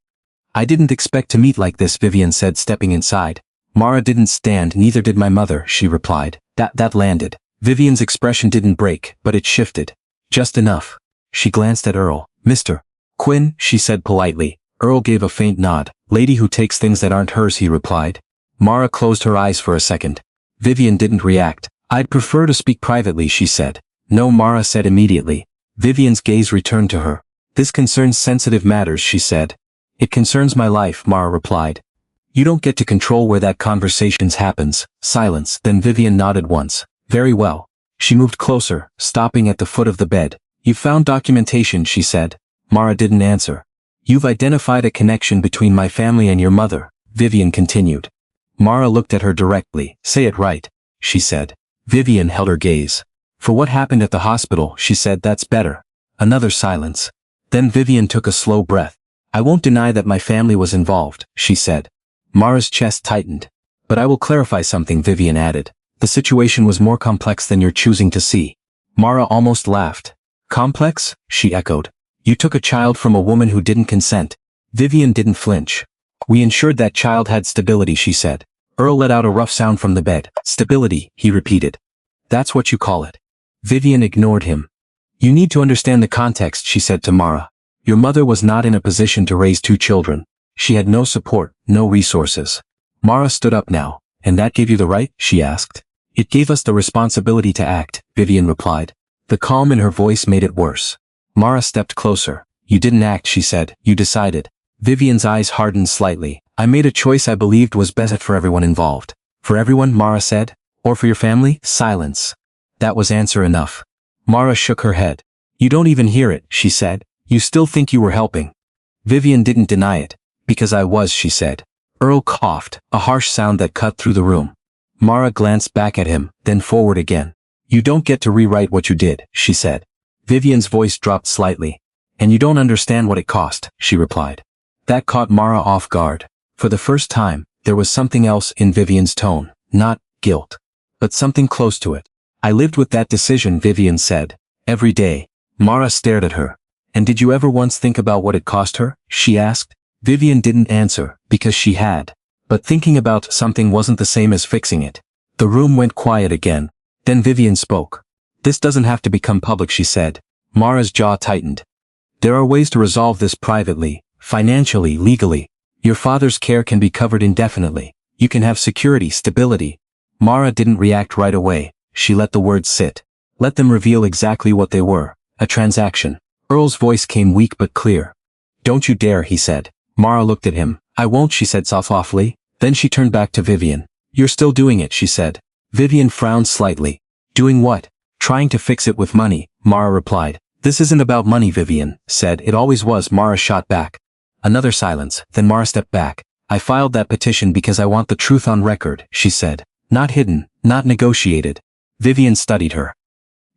"I didn't expect to meet like this," Vivian said, stepping inside. "Mara didn't stand, neither did my mother," she replied. That landed. Vivian's expression didn't break, but it shifted. Just enough. She glanced at Earl. "Mr. Quinn," she said politely. Earl gave a faint nod. "Lady who takes things that aren't hers," he replied. Mara closed her eyes for a second. Vivian didn't react. "I'd prefer to speak privately," she said. "No," Mara said immediately. Vivian's gaze returned to her. "This concerns sensitive matters," she said. "It concerns my life," Mara replied. "You don't get to control where that conversation happens." Silence. Then Vivian nodded once. "Very well." She moved closer, stopping at the foot of the bed. "You found documentation," she said. Mara didn't answer. "You've identified a connection between my family and your mother," Vivian continued. Mara looked at her directly. "Say it right," she said. Vivian held her gaze. "For what happened at the hospital," she said. "That's better." Another silence. Then Vivian took a slow breath. "I won't deny that my family was involved," she said. Mara's chest tightened. "But I will clarify something," Vivian added. "The situation was more complex than you're choosing to see." Mara almost laughed. "Complex?" she echoed. "You took a child from a woman who didn't consent." Vivian didn't flinch. "We ensured that child had stability," she said. Earl let out a rough sound from the bed. "Stability," he repeated. "That's what you call it." Vivian ignored him. "You need to understand the context," she said to Mara. "Your mother was not in a position to raise 2 children. She had no support, no resources." Mara stood up now. "And that gave you the right?" she asked. "It gave us the responsibility to act," Vivian replied. The calm in her voice made it worse. Mara stepped closer. "You didn't act," she said. "You decided." Vivian's eyes hardened slightly. "I made a choice I believed was best for everyone involved." "For everyone?" Mara said. "Or for your family?" Silence. That was answer enough. Mara shook her head. "You don't even hear it," she said. "You still think you were helping." Vivian didn't deny it. "Because I was," she said. Earl coughed, a harsh sound that cut through the room. Mara glanced back at him, then forward again. You don't get to rewrite what you did, she said. Vivian's voice dropped slightly. And you don't understand what it cost, she replied. That caught Mara off guard. For the first time, there was something else in Vivian's tone, not guilt, but something close to it. I lived with that decision, Vivian said. Every day. Mara stared at her. And did you ever once think about what it cost her? She asked. Vivian didn't answer, because she had. But thinking about something wasn't the same as fixing it. The room went quiet again. Then Vivian spoke. This doesn't have to become public, she said. Mara's jaw tightened. There are ways to resolve this privately, financially, legally. Your father's care can be covered indefinitely. You can have security, stability. Mara didn't react right away. She let the words sit. Let them reveal exactly what they were. A transaction. Earl's voice came weak but clear. Don't you dare, he said. Mara looked at him. I won't, she said softly. Then she turned back to Vivian. You're still doing it, she said. Vivian frowned slightly. Doing what? Trying to fix it with money, Mara replied. This isn't about money, Vivian said. It always was, Mara shot back. Another silence, then Mara stepped back. I filed that petition because I want the truth on record, she said. Not hidden, not negotiated. Vivian studied her.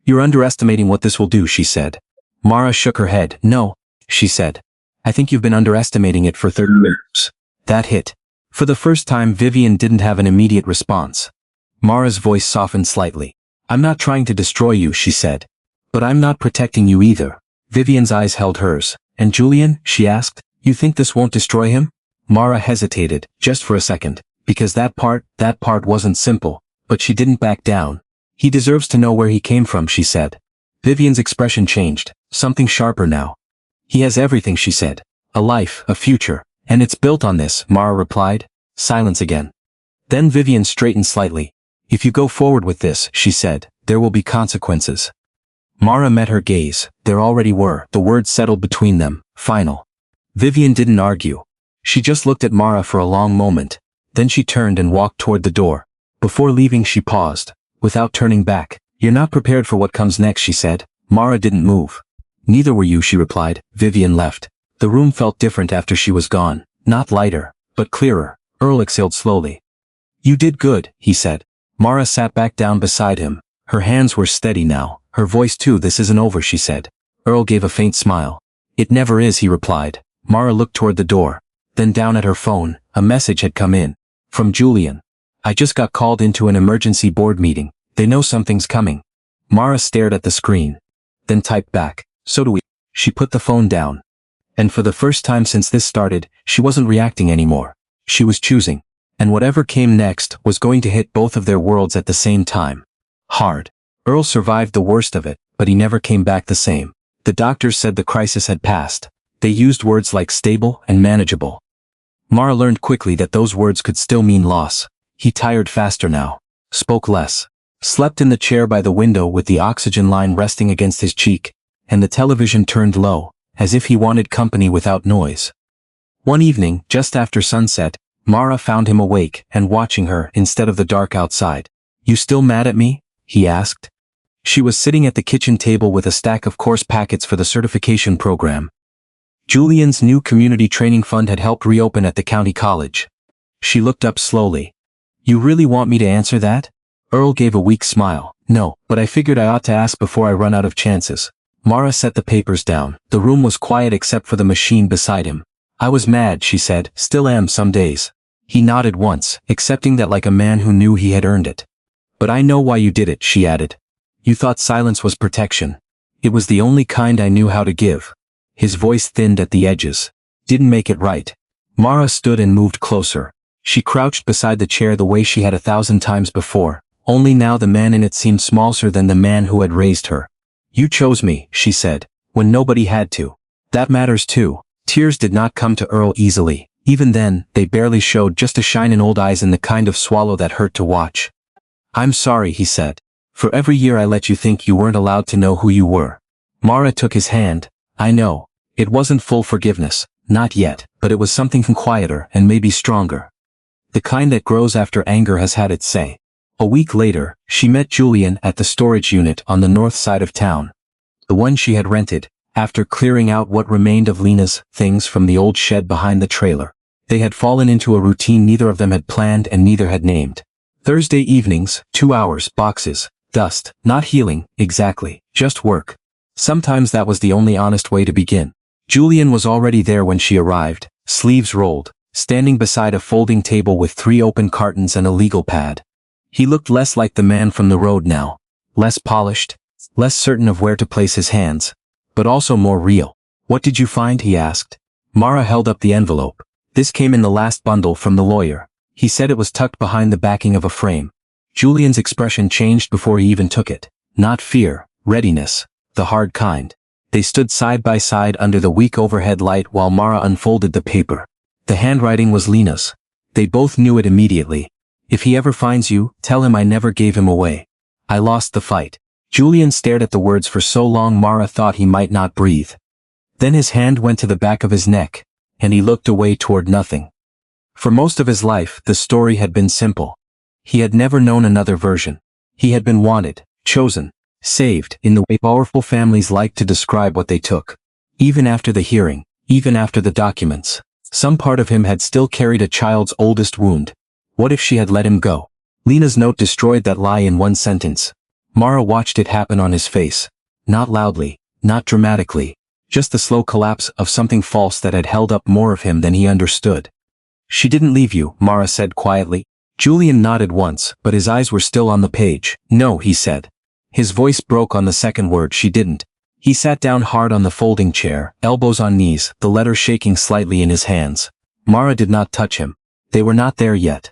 You're underestimating what this will do, she said. Mara shook her head. No, she said. I think you've been underestimating it for 30 years. That hit. For the first time, Vivian didn't have an immediate response. Mara's voice softened slightly. I'm not trying to destroy you, she said. But I'm not protecting you either. Vivian's eyes held hers. And Julian, she asked, you think this won't destroy him? Mara hesitated, just for a second, because that part wasn't simple, but she didn't back down. He deserves to know where he came from, she said. Vivian's expression changed, something sharper now. He has everything, she said. A life, a future, and it's built on this, Mara replied. Silence again. Then Vivian straightened slightly. If you go forward with this, she said, there will be consequences. Mara met her gaze. There already were. The words settled between them. Final. Vivian didn't argue. She just looked at Mara for a long moment. Then she turned and walked toward the door. Before leaving, she paused. Without turning back. You're not prepared for what comes next, she said. Mara didn't move. Neither were you, she replied. Vivian left. The room felt different after she was gone. Not lighter, but clearer. Earl exhaled slowly. You did good, he said. Mara sat back down beside him. Her hands were steady now. Her voice too. This isn't over, she said. Earl gave a faint smile. It never is, he replied. Mara looked toward the door. Then down at her phone, a message had come in. From Julian. I just got called into an emergency board meeting. They know something's coming. Mara stared at the screen. Then typed back. So do we. She put the phone down. And for the first time since this started, she wasn't reacting anymore. She was choosing. And whatever came next was going to hit both of their worlds at the same time. Hard. Earl survived the worst of it, but he never came back the same. The doctors said the crisis had passed. They used words like stable and manageable. Mara learned quickly that those words could still mean loss. He tired faster now. Spoke less. Slept in the chair by the window with the oxygen line resting against his cheek, and the television turned low, as if he wanted company without noise. One evening, just after sunset, Mara found him awake and watching her instead of the dark outside. You still mad at me? He asked. She was sitting at the kitchen table with a stack of course packets for the certification program. Julian's new community training fund had helped reopen at the county college. She looked up slowly. You really want me to answer that? Earl gave a weak smile. No, but I figured I ought to ask before I run out of chances. Mara set the papers down. The room was quiet except for the machine beside him. I was mad, she said. Still am some days. He nodded once, accepting that like a man who knew he had earned it. But I know why you did it, she added. You thought silence was protection. It was the only kind I knew how to give. His voice thinned at the edges. Didn't make it right. Mara stood and moved closer. She crouched beside the chair the way she had 1,000 times before. Only now the man in it seemed smaller than the man who had raised her. You chose me, she said, when nobody had to. That matters too. Tears did not come to Earl easily. Even then, they barely showed, just a shine in old eyes and the kind of swallow that hurt to watch. I'm sorry, he said. For every year I let you think you weren't allowed to know who you were. Mara took his hand. I know. It wasn't full forgiveness. Not yet, but it was something quieter and maybe stronger. The kind that grows after anger has had its say. A week later, she met Julian at the storage unit on the north side of town. The one she had rented, after clearing out what remained of Lena's things from the old shed behind the trailer. They had fallen into a routine neither of them had planned and neither had named. Thursday evenings, 2 hours, boxes, dust, not healing, exactly, just work. Sometimes that was the only honest way to begin. Julian was already there when she arrived, sleeves rolled, standing beside a folding table with 3 open cartons and a legal pad. He looked less like the man from the road now, less polished, less certain of where to place his hands, but also more real. "What did you find?" he asked. Mara held up the envelope. "This came in the last bundle from the lawyer. He said it was tucked behind the backing of a frame." Julian's expression changed before he even took it. Not fear, readiness, the hard kind. They stood side by side under the weak overhead light while Mara unfolded the paper. The handwriting was Lena's. They both knew it immediately. "If he ever finds you, tell him I never gave him away. I lost the fight." Julian stared at the words for so long Mara thought he might not breathe. Then his hand went to the back of his neck, and he looked away toward nothing. For most of his life, the story had been simple. He had never known another version. He had been wanted, chosen, saved, in the way powerful families like to describe what they took. Even after the hearing, even after the documents, some part of him had still carried a child's oldest wound. What if she had let him go? Lena's note destroyed that lie in one sentence. Mara watched it happen on his face. Not loudly, not dramatically, just the slow collapse of something false that had held up more of him than he understood. "She didn't leave you," Mara said quietly. Julian nodded once, but his eyes were still on the page. "No," he said. His voice broke on the second word, "she didn't." He sat down hard on the folding chair, elbows on knees, the letter shaking slightly in his hands. Mara did not touch him. They were not there yet.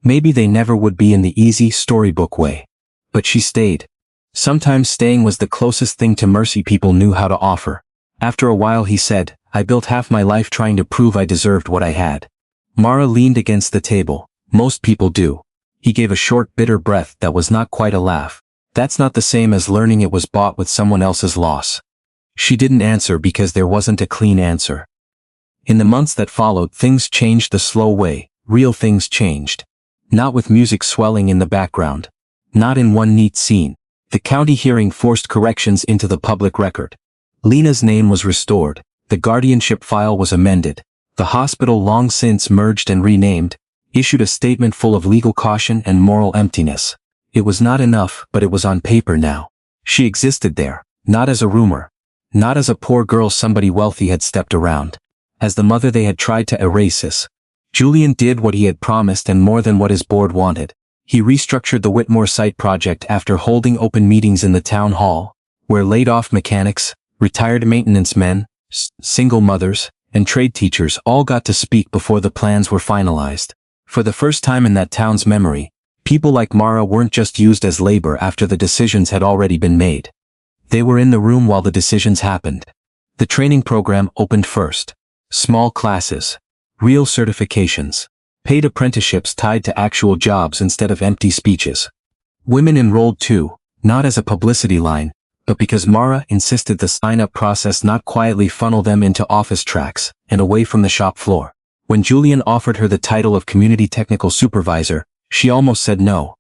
Maybe they never would be in the easy storybook way. But she stayed. Sometimes staying was the closest thing to mercy people knew how to offer. After a while he said, "I built half my life trying to prove I deserved what I had." Mara leaned against the table. "Most people do." He gave a short, bitter breath that was not quite a laugh. "That's not the same as learning it was bought with someone else's loss." She didn't answer because there wasn't a clean answer. In the months that followed, things changed the slow way. Real things changed. Not with music swelling in the background. Not in one neat scene. The county hearing forced corrections into the public record. Lena's name was restored. The guardianship file was amended. The hospital, long since merged and renamed, issued a statement full of legal caution and moral emptiness. It was not enough, but it was on paper now. She existed there, not as a rumor. Not as a poor girl somebody wealthy had stepped around. As the mother they had tried to erase us. Julian did what he had promised and more than what his board wanted. He restructured the Whitmore site project after holding open meetings in the town hall, where laid-off mechanics, retired maintenance men, single mothers, and trade teachers all got to speak before the plans were finalized. For the first time in that town's memory, people like Mara weren't just used as labor after the decisions had already been made. They were in the room while the decisions happened. The training program opened first. Small classes. Real certifications. Paid apprenticeships tied to actual jobs instead of empty speeches. Women enrolled too, not as a publicity line, but because Mara insisted the sign-up process not quietly funnel them into office tracks and away from the shop floor. When Julian offered her the title of Community Technical Supervisor, she almost said no.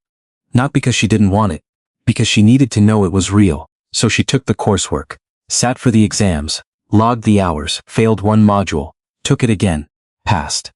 Not because she didn't want it, because she needed to know it was real. So she took the coursework, sat for the exams, logged the hours, failed one module, took it again, passed.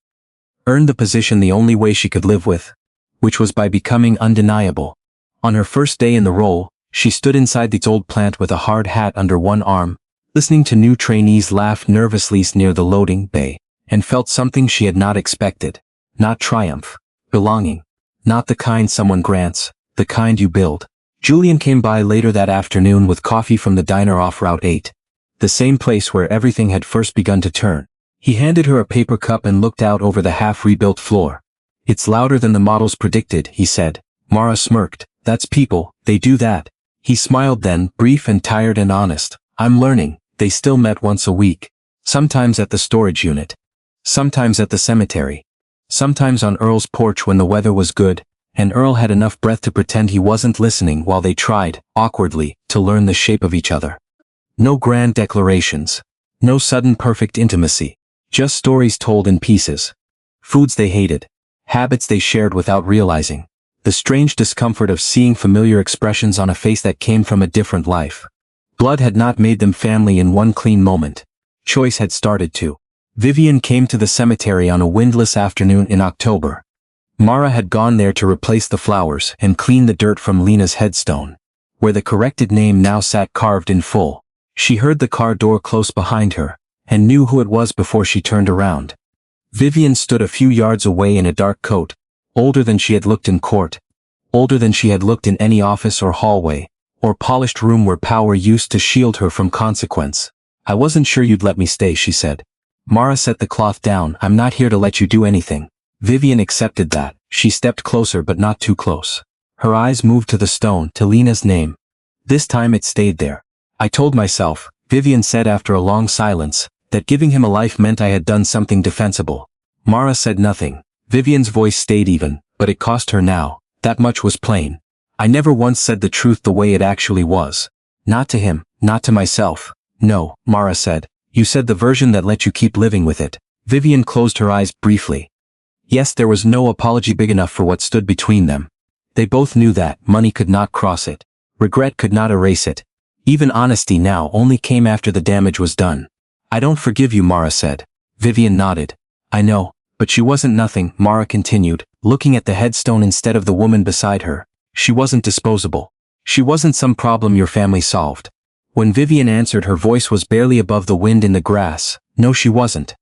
Earned the position the only way she could live with, which was by becoming undeniable. On her first day in the role, she stood inside the old plant with a hard hat under one arm, listening to new trainees laugh nervously near the loading bay, and felt something she had not expected. Not triumph, belonging. Not the kind someone grants, the kind you build. Julian came by later that afternoon with coffee from the diner off Route 8. The same place where everything had first begun to turn. He handed her a paper cup and looked out over the half-rebuilt floor. "It's louder than the models predicted," he said. Mara smirked. "That's people, they do that." He smiled then, brief and tired and honest. "I'm learning." They still met once a week. Sometimes at the storage unit. Sometimes at the cemetery. Sometimes on Earl's porch when the weather was good, and Earl had enough breath to pretend he wasn't listening while they tried, awkwardly, to learn the shape of each other. No grand declarations. No sudden perfect intimacy. Just stories told in pieces. Foods they hated. Habits they shared without realizing. The strange discomfort of seeing familiar expressions on a face that came from a different life. Blood had not made them family in one clean moment. Choice had started to. Vivian came to the cemetery on a windless afternoon in October. Mara had gone there to replace the flowers and clean the dirt from Lena's headstone, where the corrected name now sat carved in full. She heard the car door close behind her, and knew who it was before she turned around. Vivian stood a few yards away in a dark coat, older than she had looked in court, older than she had looked in any office or hallway, or polished room where power used to shield her from consequence. "I wasn't sure you'd let me stay," she said. Mara set the cloth down. "I'm not here to let you do anything." Vivian accepted that. She stepped closer but not too close. Her eyes moved to the stone, to Lena's name. This time it stayed there. "I told myself," Vivian said after a long silence, "that giving him a life meant I had done something defensible." Mara said nothing. Vivian's voice stayed even, but it cost her now. That much was plain. "I never once said the truth the way it actually was. Not to him, not to myself." "No," Mara said. "You said the version that let you keep living with it." Vivian closed her eyes briefly. Yes, there was no apology big enough for what stood between them. They both knew that money could not cross it. Regret could not erase it. Even honesty now only came after the damage was done. "I don't forgive you," Mara said. Vivian nodded. "I know, but she wasn't nothing," Mara continued, looking at the headstone instead of the woman beside her. "She wasn't disposable. She wasn't some problem your family solved." When Vivian answered, her voice was barely above the wind in the grass. "No, she wasn't."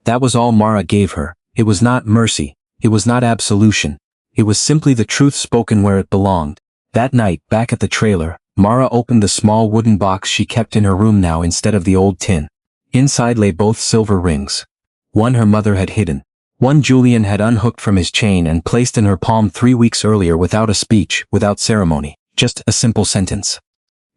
That was all Mara gave her. It was not mercy. It was not absolution. It was simply the truth spoken where it belonged. That night, back at the trailer, Mara opened the small wooden box she kept in her room now instead of the old tin. Inside lay both silver rings. One her mother had hidden. One Julian had unhooked from his chain and placed in her palm 3 weeks earlier without a speech, without ceremony. Just a simple sentence.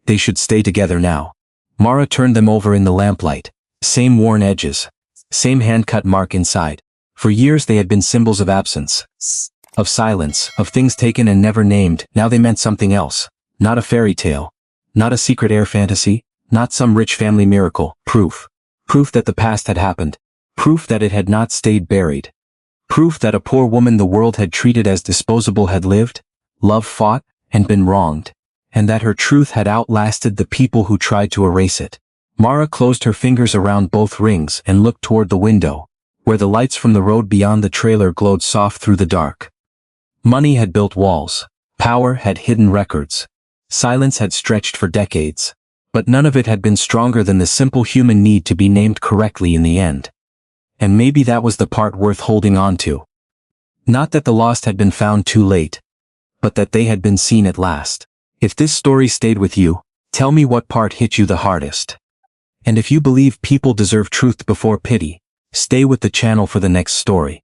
They should stay together now. Mara turned them over in the lamplight. Same worn edges. Same hand-cut mark inside. For years they had been symbols of absence. Of silence, of things taken and never named. Now they meant something else. Not a fairy tale. Not a secret air fantasy. Not some rich family miracle. Proof. Proof that the past had happened. Proof that it had not stayed buried. Proof that a poor woman the world had treated as disposable had lived, loved, fought, and been wronged. And that her truth had outlasted the people who tried to erase it. Mara closed her fingers around both rings and looked toward the window, where the lights from the road beyond the trailer glowed soft through the dark. Money had built walls. Power had hidden records. Silence had stretched for decades. But none of it had been stronger than the simple human need to be named correctly in the end. And maybe that was the part worth holding on to. Not that the lost had been found too late, but that they had been seen at last. If this story stayed with you, tell me what part hit you the hardest. And if you believe people deserve truth before pity, stay with the channel for the next story.